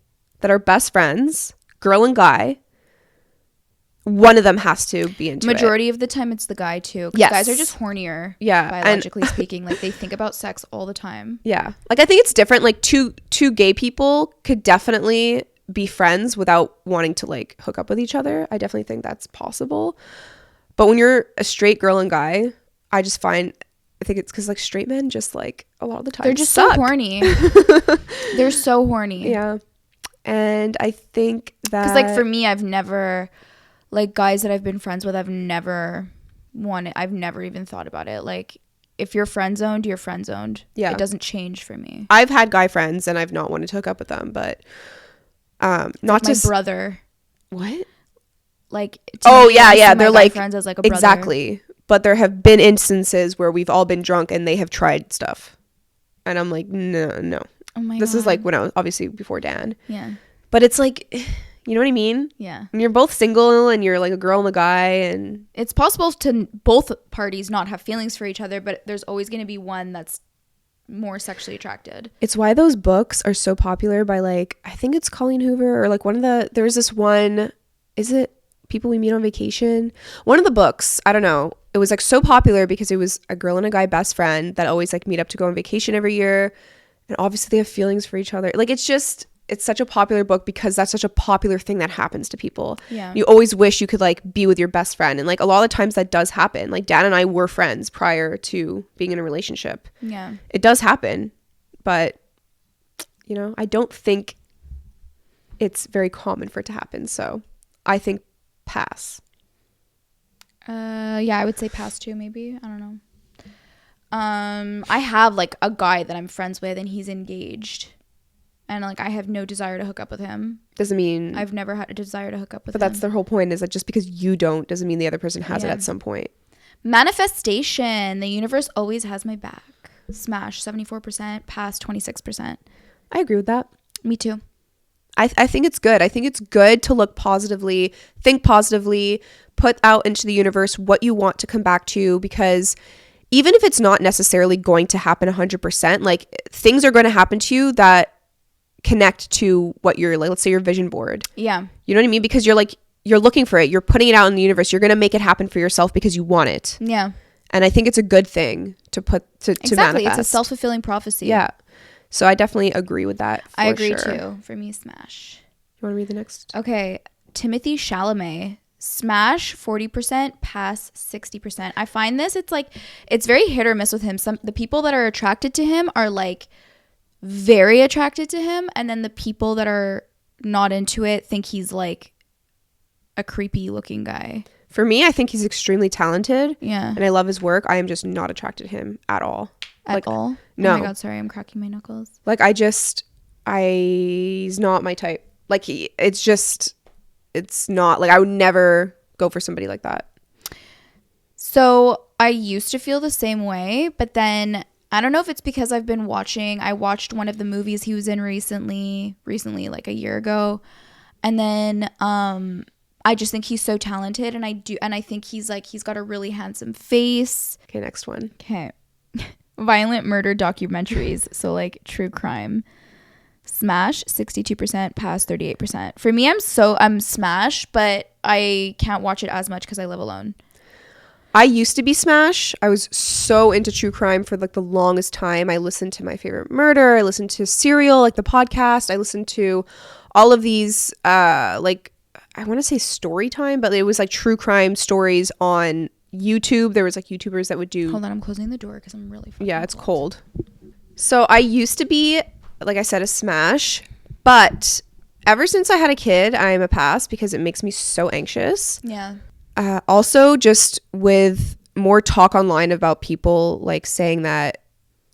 that are best friends, girl and guy, one of them has to be into Majority of the time it's the guy too. Yes. Guys are just hornier. Yeah. Biologically speaking. Like they think about sex all the time. Yeah. Like I think it's different. Like two gay people could definitely be friends without wanting to like hook up with each other. I definitely think that's possible. But when you're a straight girl and guy, I think it's because like straight men just like a lot of the time they're just suck. so horny. They're so horny. Yeah. And I think that because like for me, I've never like guys that I've been friends with, I've never even thought about it. Like if you're friend zoned, you're friend zoned. Yeah. It doesn't change for me. I've had guy friends and I've not wanted to hook up with them, but not like to my brother. What? Like yeah, they're like friends as like a brother. Exactly. But there have been instances where we've all been drunk and they have tried stuff. And I'm like, no. Oh my God. This is like when I was obviously before Dan. Yeah. But it's like, you know what I mean? Yeah. When you're both single and you're like a girl and a guy and it's possible to both parties not have feelings for each other, but there's always going to be one that's more sexually attracted. It's why those books are so popular by like, I think it's Colleen Hoover or like there's this one, is it People We Meet on Vacation? One of the books, I don't know. It was like so popular because it was a girl and a guy best friend that always like meet up to go on vacation every year. And obviously they have feelings for each other. Like it's such a popular book because that's such a popular thing that happens to people. Yeah. You always wish you could like be with your best friend. And like a lot of times that does happen. Like Dan and I were friends prior to being in a relationship. Yeah. It does happen. But, I don't think it's very common for it to happen. So I think pass. Yeah, I would say pass too, maybe. I don't know. I have like a guy that I'm friends with and he's engaged. And like I have no desire to hook up with him. Doesn't mean I've never had a desire to hook up with him. But that's the whole point, is that just because you don't doesn't mean the other person has it at some point. Manifestation. The universe always has my back. Smash 74%, pass 26%. I agree with that. Me too. I think it's good. I think it's good to look positively, think positively, put out into the universe what you want to come back to, because even if it's not necessarily going to happen 100%, like things are going to happen to you that connect to what you're like, let's say your vision board. Yeah. You know what I mean? Because you're looking for it. You're putting it out in the universe. You're going to make it happen for yourself because you want it. Yeah. And I think it's a good thing to exactly. manifest. It's a self-fulfilling prophecy. Yeah. So I definitely agree with that. I agree too. For me, smash. You want to read the next? Okay. Timothy Chalamet. Smash 40%, pass 60%. I find this, it's very hit or miss with him. The people that are attracted to him are like very attracted to him, and then the people that are not into it think he's like a creepy looking guy. For me, I think he's extremely talented. Yeah. And I love his work. I am just not attracted to him at all. At all? No. Oh my God, sorry, I'm cracking my knuckles. Like he's not my type. Like it's not like I would never go for somebody like that. So I used to feel the same way, but then I don't know if it's because I watched one of the movies he was in recently like a year ago. And then I just think he's so talented, and I think he's got a really handsome face. Okay, next one. Okay. Violent murder documentaries, so like true crime. Smash 62%, pass 38%. For me, I'm smash, but I can't watch it as much because I live alone. I used to be smash. I was so into true crime for like the longest time. I listened to My Favorite Murder. I listened to Serial, like the podcast. I listened to all of these like I want to say story time, but it was like true crime stories on YouTube. There was like YouTubers that would do. Hold on, I'm closing the door because I'm really fucking Yeah, it's cold. So I used to be, like I said, a smash, but ever since I had a kid, I'm a pass because it makes me so anxious. Yeah. Also, just with more talk online about people like saying that,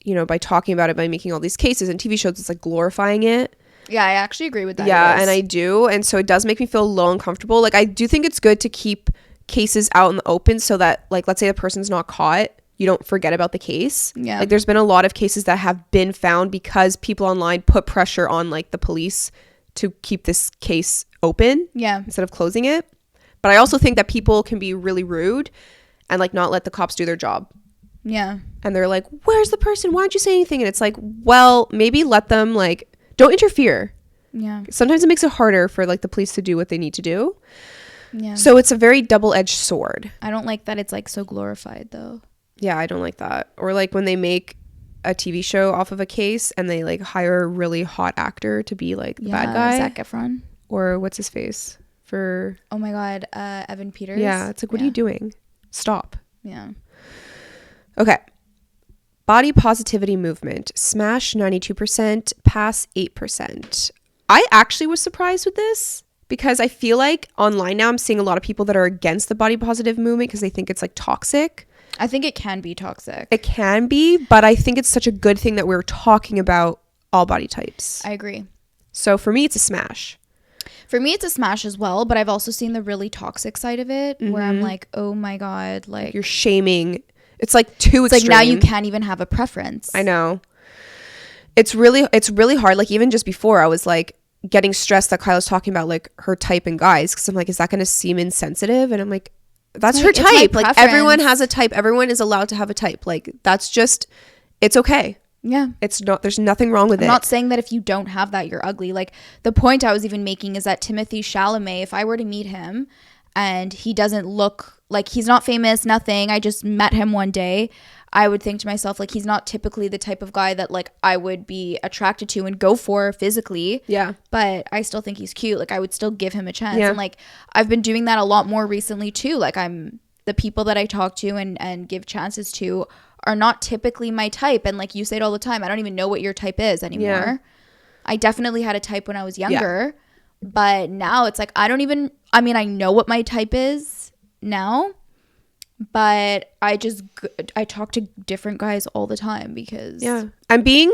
you know, by talking about it, by making all these cases and TV shows, it's like glorifying it. Yeah, I actually agree with that. Yeah, and I do. And so it does make me feel a little uncomfortable. Like, I do think it's good to keep cases out in the open so that, like, let's say the person's not caught, you don't forget about the case. Yeah. Like, there's been a lot of cases that have been found because people online put pressure on, like, the police to keep this case open. Yeah. Instead of closing it. But I also think that people can be really rude and, like, not let the cops do their job. Yeah. And they're like, where's the person? Why don't you say anything? And it's like, well, maybe let them, like, don't interfere. Yeah. Sometimes it makes it harder for like the police to do what they need to do. Yeah. So it's a very double-edged sword. I don't like that it's like so glorified though. Yeah, I don't like that. Or like when they make a TV show off of a case and they like hire a really hot actor to be like the bad guy. Zac Efron. Or what's his face for? Oh my God, Evan Peters. Yeah, it's like, what are you doing? Stop. Yeah. Okay. Body positivity movement. Smash 92%, pass 8%. I actually was surprised with this because I feel like online now I'm seeing a lot of people that are against the body positive movement because they think it's like toxic. I think it can be toxic. It can be, but I think it's such a good thing that we're talking about all body types. I agree. So for me, it's a smash. For me, it's a smash as well, but I've also seen the really toxic side of it where I'm like, oh my God, like you're shaming. It's like too extreme. Like now you can't even have a preference. I know. It's really hard. Like even just before I was like getting stressed that Kyla's talking about like her type in guys because I'm like, is that going to seem insensitive? And I'm like, that's her type. Like everyone has a type. Everyone is allowed to have a type. Like that's just, it's okay. Yeah. It's not, there's nothing wrong with it. I'm not saying that if you don't have that, you're ugly. Like the point I was even making is that Timothée Chalamet, if I were to meet him and he doesn't look like, he's not famous, nothing, I just met him one day, I would think to myself, like, he's not typically the type of guy that like I would be attracted to and go for physically. Yeah. But I still think he's cute. Like I would still give him a chance. Yeah. And like I've been doing that a lot more recently too. Like the people that I talk to and give chances to are not typically my type. And like you say it all the time, I don't even know what your type is anymore. Yeah. I definitely had a type when I was younger, but now it's like I know what my type is now, but I talk to different guys all the time because and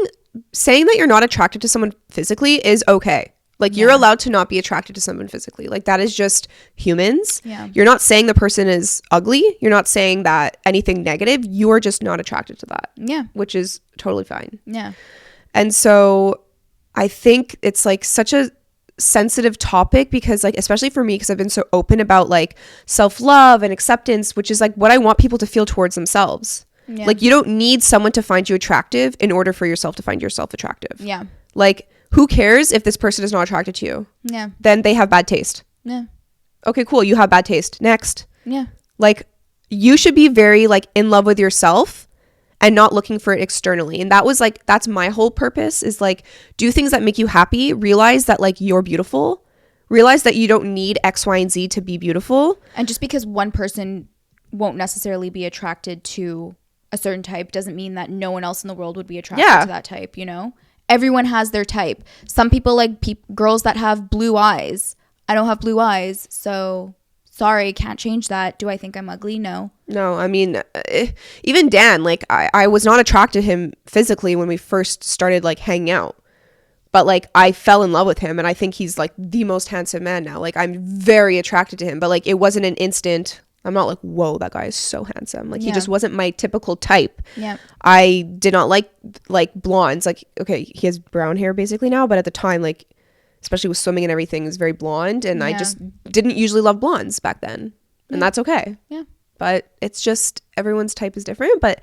saying that you're not attracted to someone physically is okay. Like you're allowed to not be attracted to someone physically. Like that is just humans. Yeah. You're not saying the person is ugly. You're not saying that anything negative. You are just not attracted to that. Yeah. Which is totally fine. Yeah. And so I think it's like such a sensitive topic because like, especially for me, because I've been so open about like self-love and acceptance, which is like what I want people to feel towards themselves. Yeah. Like you don't need someone to find you attractive in order for yourself to find yourself attractive. Yeah. Like who cares if this person is not attracted to you? Yeah. Then they have bad taste. Yeah. Okay, cool. You have bad taste. Next. Yeah. Like you should be very like in love with yourself and not looking for it externally. And that's my whole purpose is like do things that make you happy. Realize that like you're beautiful. Realize that you don't need X, Y, and Z to be beautiful. And just because one person won't necessarily be attracted to a certain type doesn't mean that no one else in the world would be attracted to that type, you know? Everyone has their type. Some people like girls that have blue eyes. I don't have blue eyes, so sorry, can't change that. Do I think I'm ugly? No. No, I mean, even Dan, like I was not attracted to him physically when we first started like hanging out. But like I fell in love with him and I think he's like the most handsome man now. Like I'm very attracted to him, but like it wasn't an instant. I'm not like, whoa, that guy is so handsome. Like he just wasn't my typical type. Yeah. I did not like blondes. Like, okay, he has brown hair basically now, but at the time, like, especially with swimming and everything, is very blonde. And I just didn't usually love blondes back then. And that's okay. Yeah. But it's just everyone's type is different. But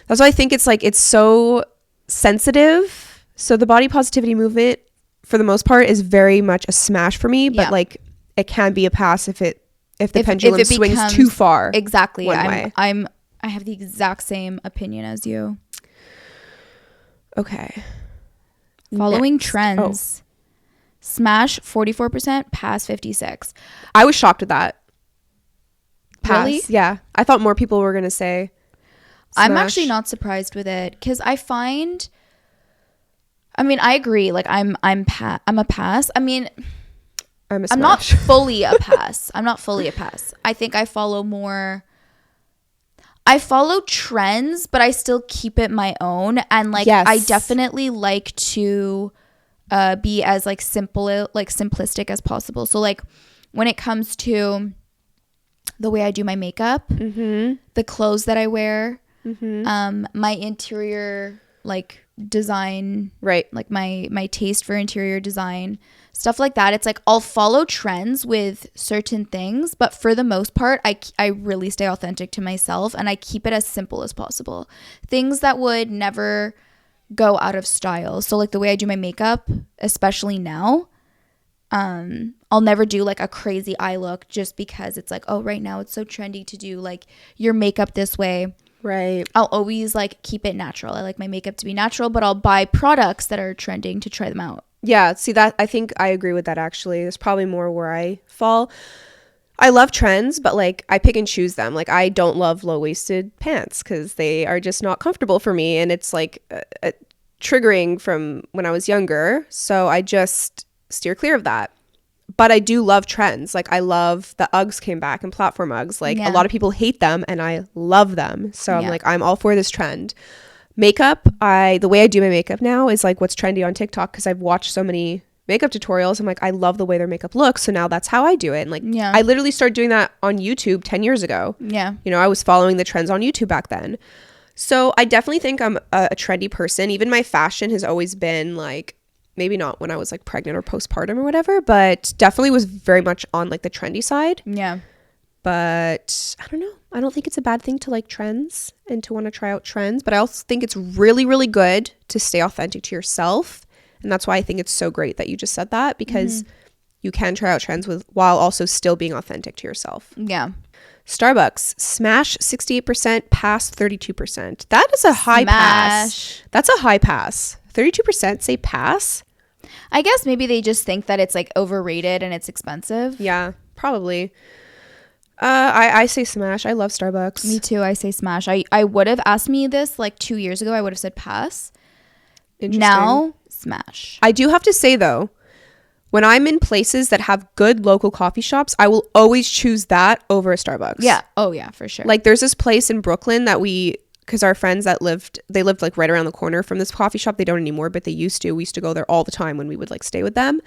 that's why I think it's like it's so sensitive. So the body positivity movement, for the most part, is very much a smash for me. But like it can be a pass if the pendulum swings too far. Exactly. I have the exact same opinion as you. Okay. Following trends. Smash 44%, pass 56. I was shocked with that. Pass. Really? Yeah. I thought more people were going to say Smash. I'm actually not surprised with it because I find, I mean, I agree. Like I'm a pass. I mean, I'm a Smash. I'm not fully a pass. I'm not fully a pass. I think I follow trends, but I still keep it my own. And like, Yes. I definitely like to be as like simplistic as possible. So like when it comes to the way I do my makeup, the clothes that I wear, my interior like design, right? Like my taste for interior design, stuff like that. It's like I'll follow trends with certain things, but for the most part, I really stay authentic to myself and I keep it as simple as possible. Things that would never go out of style. So like the way I do my makeup, especially now, I'll never do like a crazy eye look just because it's like, oh, right now it's so trendy to do like your makeup this way. Right. I'll always like keep it natural. I like my makeup to be natural, but I'll buy products that are trending to try them out. Yeah. See, that I think I agree with that actually. There's probably more where I fall. I love trends, but like I pick and choose them. Like I don't love low-waisted pants because they are just not comfortable for me. And it's like triggering from when I was younger. So I just steer clear of that. But I do love trends. Like I love the Uggs came back and platform Uggs. Like a lot of people hate them and I love them. So I'm like, I'm all for this trend. Makeup, the way I do my makeup now is like what's trendy on TikTok because I've watched so many makeup tutorials. I'm like, I love the way their makeup looks. So now that's how I do it. And like, I literally started doing that on YouTube 10 years ago. Yeah. You know, I was following the trends on YouTube back then. So I definitely think I'm a trendy person. Even my fashion has always been like, maybe not when I was like pregnant or postpartum or whatever, but definitely was very much on like the trendy side. Yeah. But I don't know. I don't think it's a bad thing to like trends and to want to try out trends. But I also think it's really, really good to stay authentic to yourself. And that's why I think it's so great that you just said that because you can try out trends while also still being authentic to yourself. Yeah. Starbucks, smash 68%, pass 32%. That is a high pass. That's a high pass. 32% say pass. I guess maybe they just think that it's like overrated and it's expensive. Yeah, probably. I say smash. I love Starbucks. Me too. I say smash. I would have asked me this like 2 years ago. I would have said pass. Now, smash. I do have to say though, when I'm in places that have good local coffee shops, I will always choose that over a Starbucks. Yeah. Oh yeah, for sure. Like there's this place in Brooklyn that because our friends that lived like right around the corner from this coffee shop. They don't anymore, but they used to. We used to go there all the time when we would like stay with them.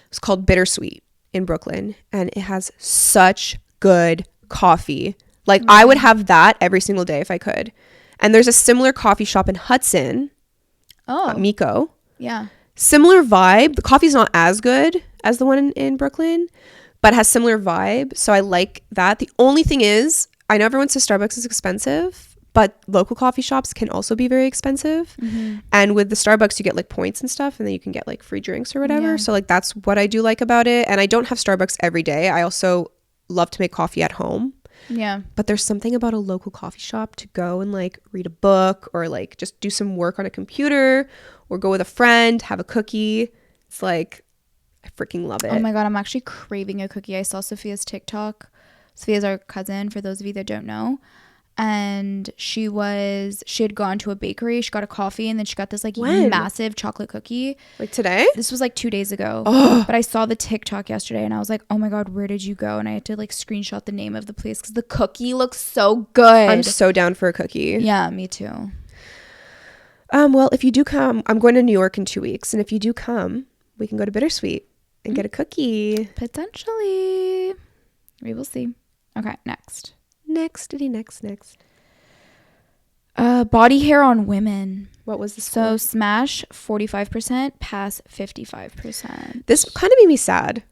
It's called Bittersweet in Brooklyn. And it has such good coffee. Like I would have that every single day if I could. And there's a similar coffee shop in Hudson. Miko. Yeah. Similar vibe. The coffee's not as good as the one in Brooklyn, but has similar vibe. So I like that. The only thing is, I know everyone says Starbucks is expensive, but local coffee shops can also be very expensive. And with the Starbucks, you get like points and stuff, and then you can get like free drinks or whatever. Yeah. So like that's what I do like about it. And I don't have Starbucks every day. I also love to make coffee at home. Yeah. But there's something about a local coffee shop to go and like read a book or like just do some work on a computer or go with a friend, have a cookie. It's like, I freaking love it. Oh my God, I'm actually craving a cookie. I saw Sophia's TikTok. Sophia's our cousin, for those of you that don't know. And she had gone to a bakery. She got a coffee and then she got this like massive chocolate cookie. Like today? This was like 2 days ago. But I saw the TikTok yesterday and I was like, oh my God, where did you go? And I had to like screenshot the name of the place because the cookie looks so good. I'm so down for a cookie. Yeah, me too. Well, if you do come, I'm going to New York in 2 weeks. And if you do come, we can go to Bittersweet and get a cookie. Potentially. We will see. Okay, next. Next. Body hair on women. What was the score? So smash 45%, pass 55%. This kind of made me sad.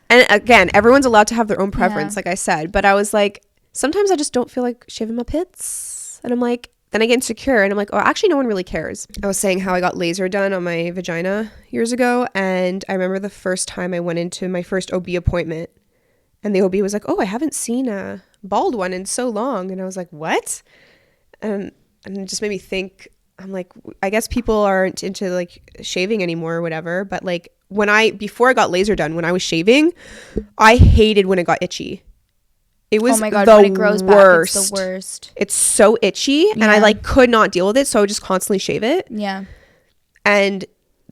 And again, everyone's allowed to have their own preference, like I said. But I was like, sometimes I just don't feel like shaving my pits. And I'm like, then I get insecure and I'm like, oh, actually no one really cares. I was saying how I got laser done on my vagina years ago. And I remember the first time I went into my first OB appointment. And the OB was like, oh, I haven't seen a bald one in so long. And I was like, what? And it just made me think, I'm like, I guess people aren't into like shaving anymore or whatever. But like before I got laser done, when I was shaving, I hated when it got itchy. It was oh my God, the when it grows worst. back, it's the worst. It's so itchy, and I like could not deal with it, so I would just constantly shave it. Yeah. And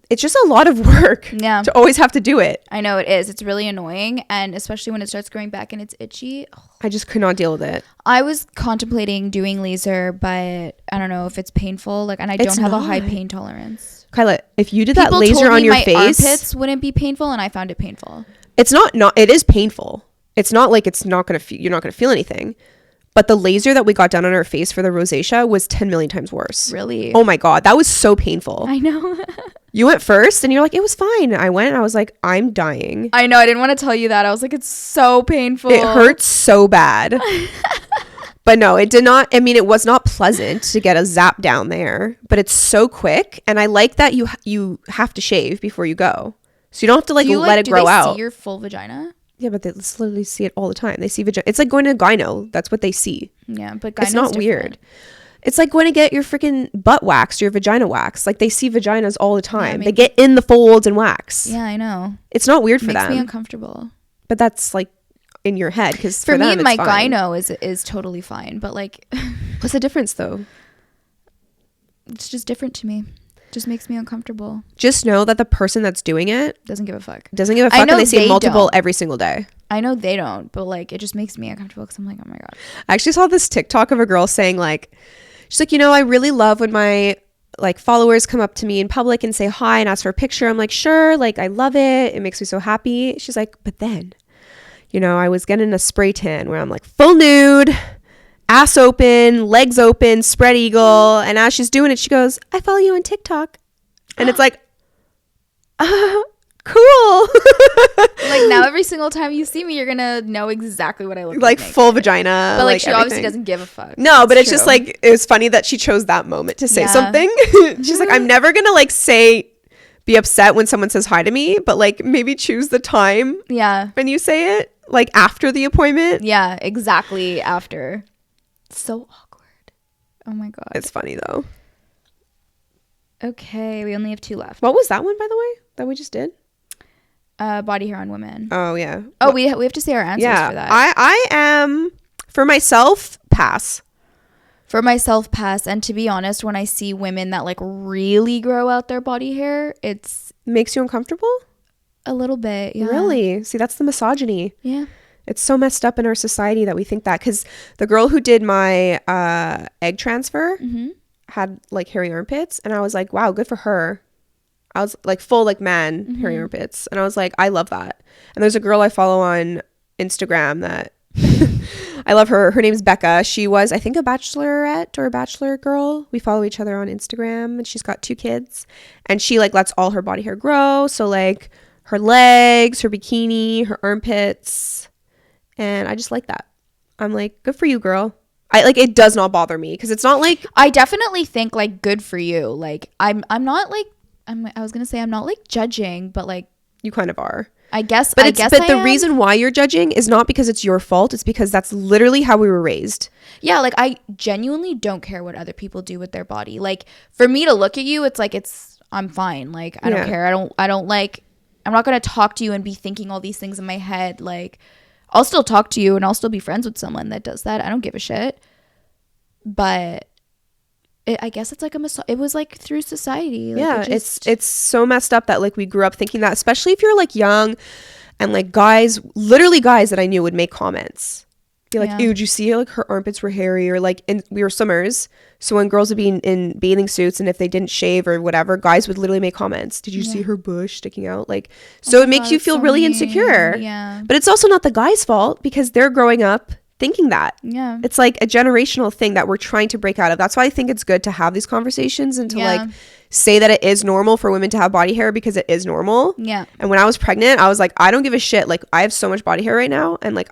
it's just a lot of work to always have to do it. I know it is. It's really annoying, and especially when it starts growing back and it's itchy. I just could not deal with it. I was contemplating doing laser, but I don't know if it's painful. Like, and I don't have a high pain tolerance. Kyla, if you did that laser on your face, armpits wouldn't be painful, and I found it painful. It's not. It is painful. It's not like it's not gonna. You're not gonna feel anything. But the laser that we got done on our face for the rosacea was 10 million times worse. Really? Oh my God, that was so painful. I know. You went first and you're like, it was fine. I went and I was like, I'm dying. I know. I didn't want to tell you that. I was like, it's so painful. It hurts so bad. But no, it did not. I mean, it was not pleasant to get a zap down there, but it's so quick. And I like that you have to shave before you go. So you don't have to let it grow out. Do they see your full vagina? Yeah, but they literally see it all the time. They see vagina. It's like going to gyno. That's what they see. Yeah, but gyno's it's not different. Weird. It's like going to get your freaking butt waxed, your vagina waxed. Like they see vaginas all the time. They get in the folds and wax. Yeah, I know. It's not weird for them. Makes me uncomfortable. But that's like in your head because for me, them, my fine. gyno is totally fine. But like, what's the difference though? It's just different to me. Just makes me uncomfortable. Just know that the person that's doing it doesn't give a fuck. And they see multiple every single day. I know they don't, but like it just makes me uncomfortable because I'm like, oh my God. I actually saw this TikTok of a girl saying like, she's like, I really love when my like followers come up to me in public and say hi and ask for a picture. I'm like, sure, like I love it. It makes me so happy. She's like, but then, I was getting a spray tan where I'm like full nude, ass open, legs open, spread eagle. And as she's doing it, she goes, I follow you on TikTok. And it's like, cool. Like now every single time you see me, you're going to know exactly what I look like. Full vagina. But like she everything. obviously doesn't give a fuck. No, but it's just like, it was funny that she chose that moment to say something. She's like, I'm never going to like be upset when someone says hi to me, but like maybe choose the time. Yeah. When you say it, like after the appointment. Yeah, exactly after. So awkward. Oh my God. It's funny though. Okay, we only have 2 left. What was that one, by the way, that we just did? Body hair on women. Oh yeah. Oh, we have to say our answers for that. I am, for myself, pass. For myself, pass. And to be honest, when I see women that like really grow out their body hair, it's makes you uncomfortable. A little bit, yeah. Really? See, that's the misogyny. Yeah. It's so messed up in our society that we think that, because the girl who did my egg transfer had like hairy armpits, and I was like, wow, good for her. I was like full like man hairy armpits, and I was like, I love that. And there's a girl I follow on Instagram that I love her. Her name's Becca. She was, I think, a bachelorette or a bachelor girl. We follow each other on Instagram, and she's got 2 kids, and she like lets all her body hair grow. So like her legs, her bikini, her armpits. And I just like that. I'm like, good for you, girl. It does not bother me, because it's not like, I definitely think like good for you. Like I'm not like, I was going to say I'm not like judging, but like you kind of are. I guess. But the reason why you're judging is not because it's your fault. It's because that's literally how we were raised. Yeah. Like I genuinely don't care what other people do with their body. Like for me to look at you, it's like, I'm fine. Like I don't care. I don't like, I'm not going to talk to you and be thinking all these things in my head. Like I'll still talk to you and I'll still be friends with someone that does that. I don't give a shit. But I guess it's like it was like through society. Like it's so messed up that like we grew up thinking that, especially if you're like young, and like literally guys that I knew would make comments. Be like, ew, did you see like her armpits were hairy? Or like, we were swimmers, so when girls would be in bathing suits, and if they didn't shave or whatever, guys would literally make comments. Did you see her bush sticking out? Like, so it makes you feel really insecure. Yeah. But it's also not the guy's fault, because they're growing up thinking that. Yeah. It's like a generational thing that we're trying to break out of. That's why I think it's good to have these conversations and to like say that it is normal for women to have body hair, because it is normal. Yeah. And when I was pregnant, I was like, I don't give a shit. Like, I have so much body hair right now, and like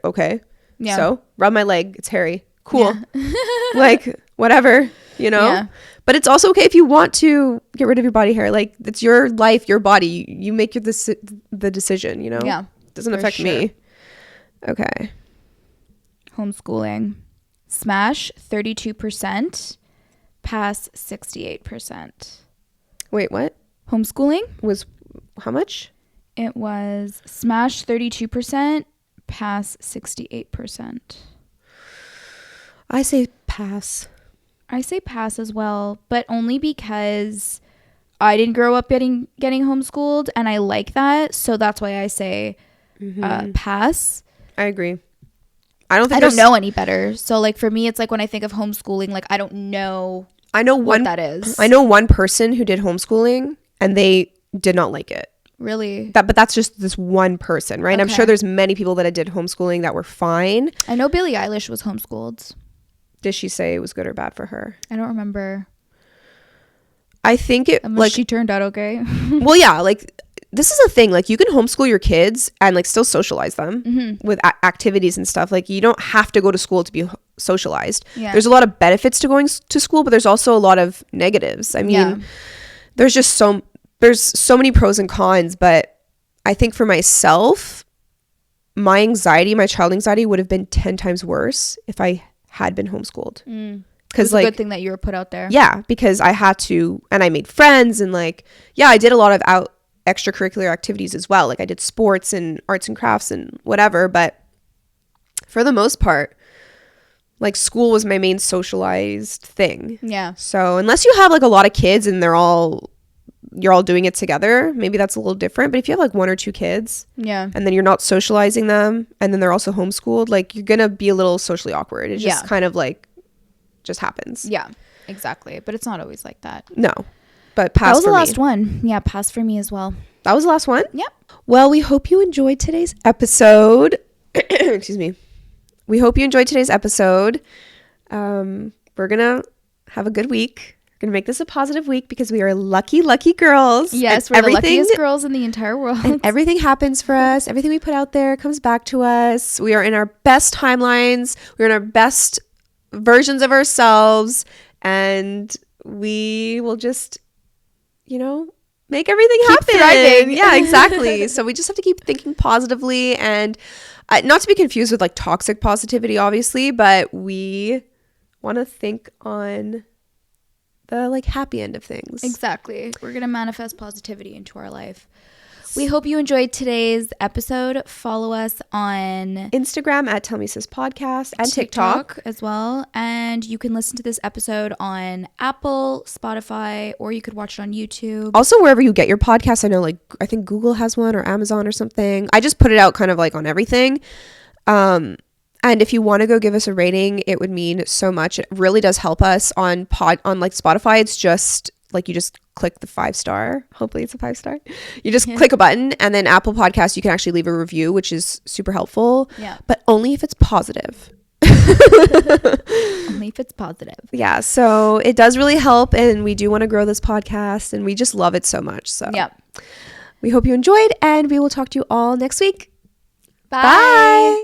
okay. Yeah. So rub my leg. It's hairy. Cool. Yeah. Like whatever, Yeah. But it's also okay if you want to get rid of your body hair. Like, it's your life, your body. You make the decision, Yeah. It doesn't affect me. Okay. Homeschooling. Smash 32%. pass 68%. Wait, what? Homeschooling Was how much? it was smash 32%, pass 68%. I say pass. I say pass as well, but only because I didn't grow up getting homeschooled, and I like that, so that's why I say pass. I agree. I don't know any better. So like for me, it's like when I think of homeschooling, like I don't know. What that is. I know one person who did homeschooling and they did not like it. Really? But that's just this one person, right? Okay. I'm sure there's many people that did homeschooling that were fine. I know Billie Eilish was homeschooled. Did she say it was good or bad for her? I don't remember. I think it Unless she turned out okay. Well, yeah, like this is a thing. Like you can homeschool your kids and like still socialize them with activities and stuff. Like you don't have to go to school to be socialized. Yeah. There's a lot of benefits to going to school, but there's also a lot of negatives. I mean, there's so many pros and cons, but I think for myself, my child anxiety would have been 10 times worse if I had been homeschooled. Because like, a good thing that you were put out there. Yeah, because I had to, and I made friends, and like, yeah, I did a lot of extracurricular activities as well. Like I did sports and arts and crafts and whatever, but for the most part, like school was my main socialized thing. Yeah. So unless you have like a lot of kids and you're all doing it together, maybe that's a little different. But if you have like one or two kids, and then you're not socializing them, and then they're also homeschooled, like you're gonna be a little socially awkward. It just kind of like just happens. Yeah, exactly. But it's not always like that. No. But pass. That was the last one. Yeah, pass for me as well. That was the last one? Yep. Well, we hope you enjoyed today's episode. Excuse me. We hope you enjoyed today's episode. We're going to have a good week. We're going to make this a positive week because we are lucky girls. Yes, we're the luckiest girls in the entire world. And everything happens for us. Everything we put out there comes back to us. We are in our best timelines. We're in our best versions of ourselves. And we will just, make everything happen. Thriving. Yeah, exactly. So we just have to keep thinking positively, and not to be confused with like toxic positivity, obviously, but we want to think on the like happy end of things. Exactly. We're going to manifest positivity into our life. We hope you enjoyed today's episode. Follow us on Instagram at tellmesispodcast and TikTok as well. And you can listen to this episode on Apple, Spotify, or you could watch it on YouTube. Also, wherever you get your podcasts. I think Google has one, or Amazon or something. I just put it out kind of like on everything. And if you want to go give us a rating, it would mean so much. It really does help us on like Spotify. It's just like you just click the 5-star. Hopefully it's a 5-star. You just click a button, and then Apple Podcasts, you can actually leave a review, which is super helpful. Yeah. But only if it's positive. Only if it's positive. Yeah. So it does really help, and we do want to grow this podcast, and we just love it so much. So we hope you enjoyed, and we will talk to you all next week. Bye.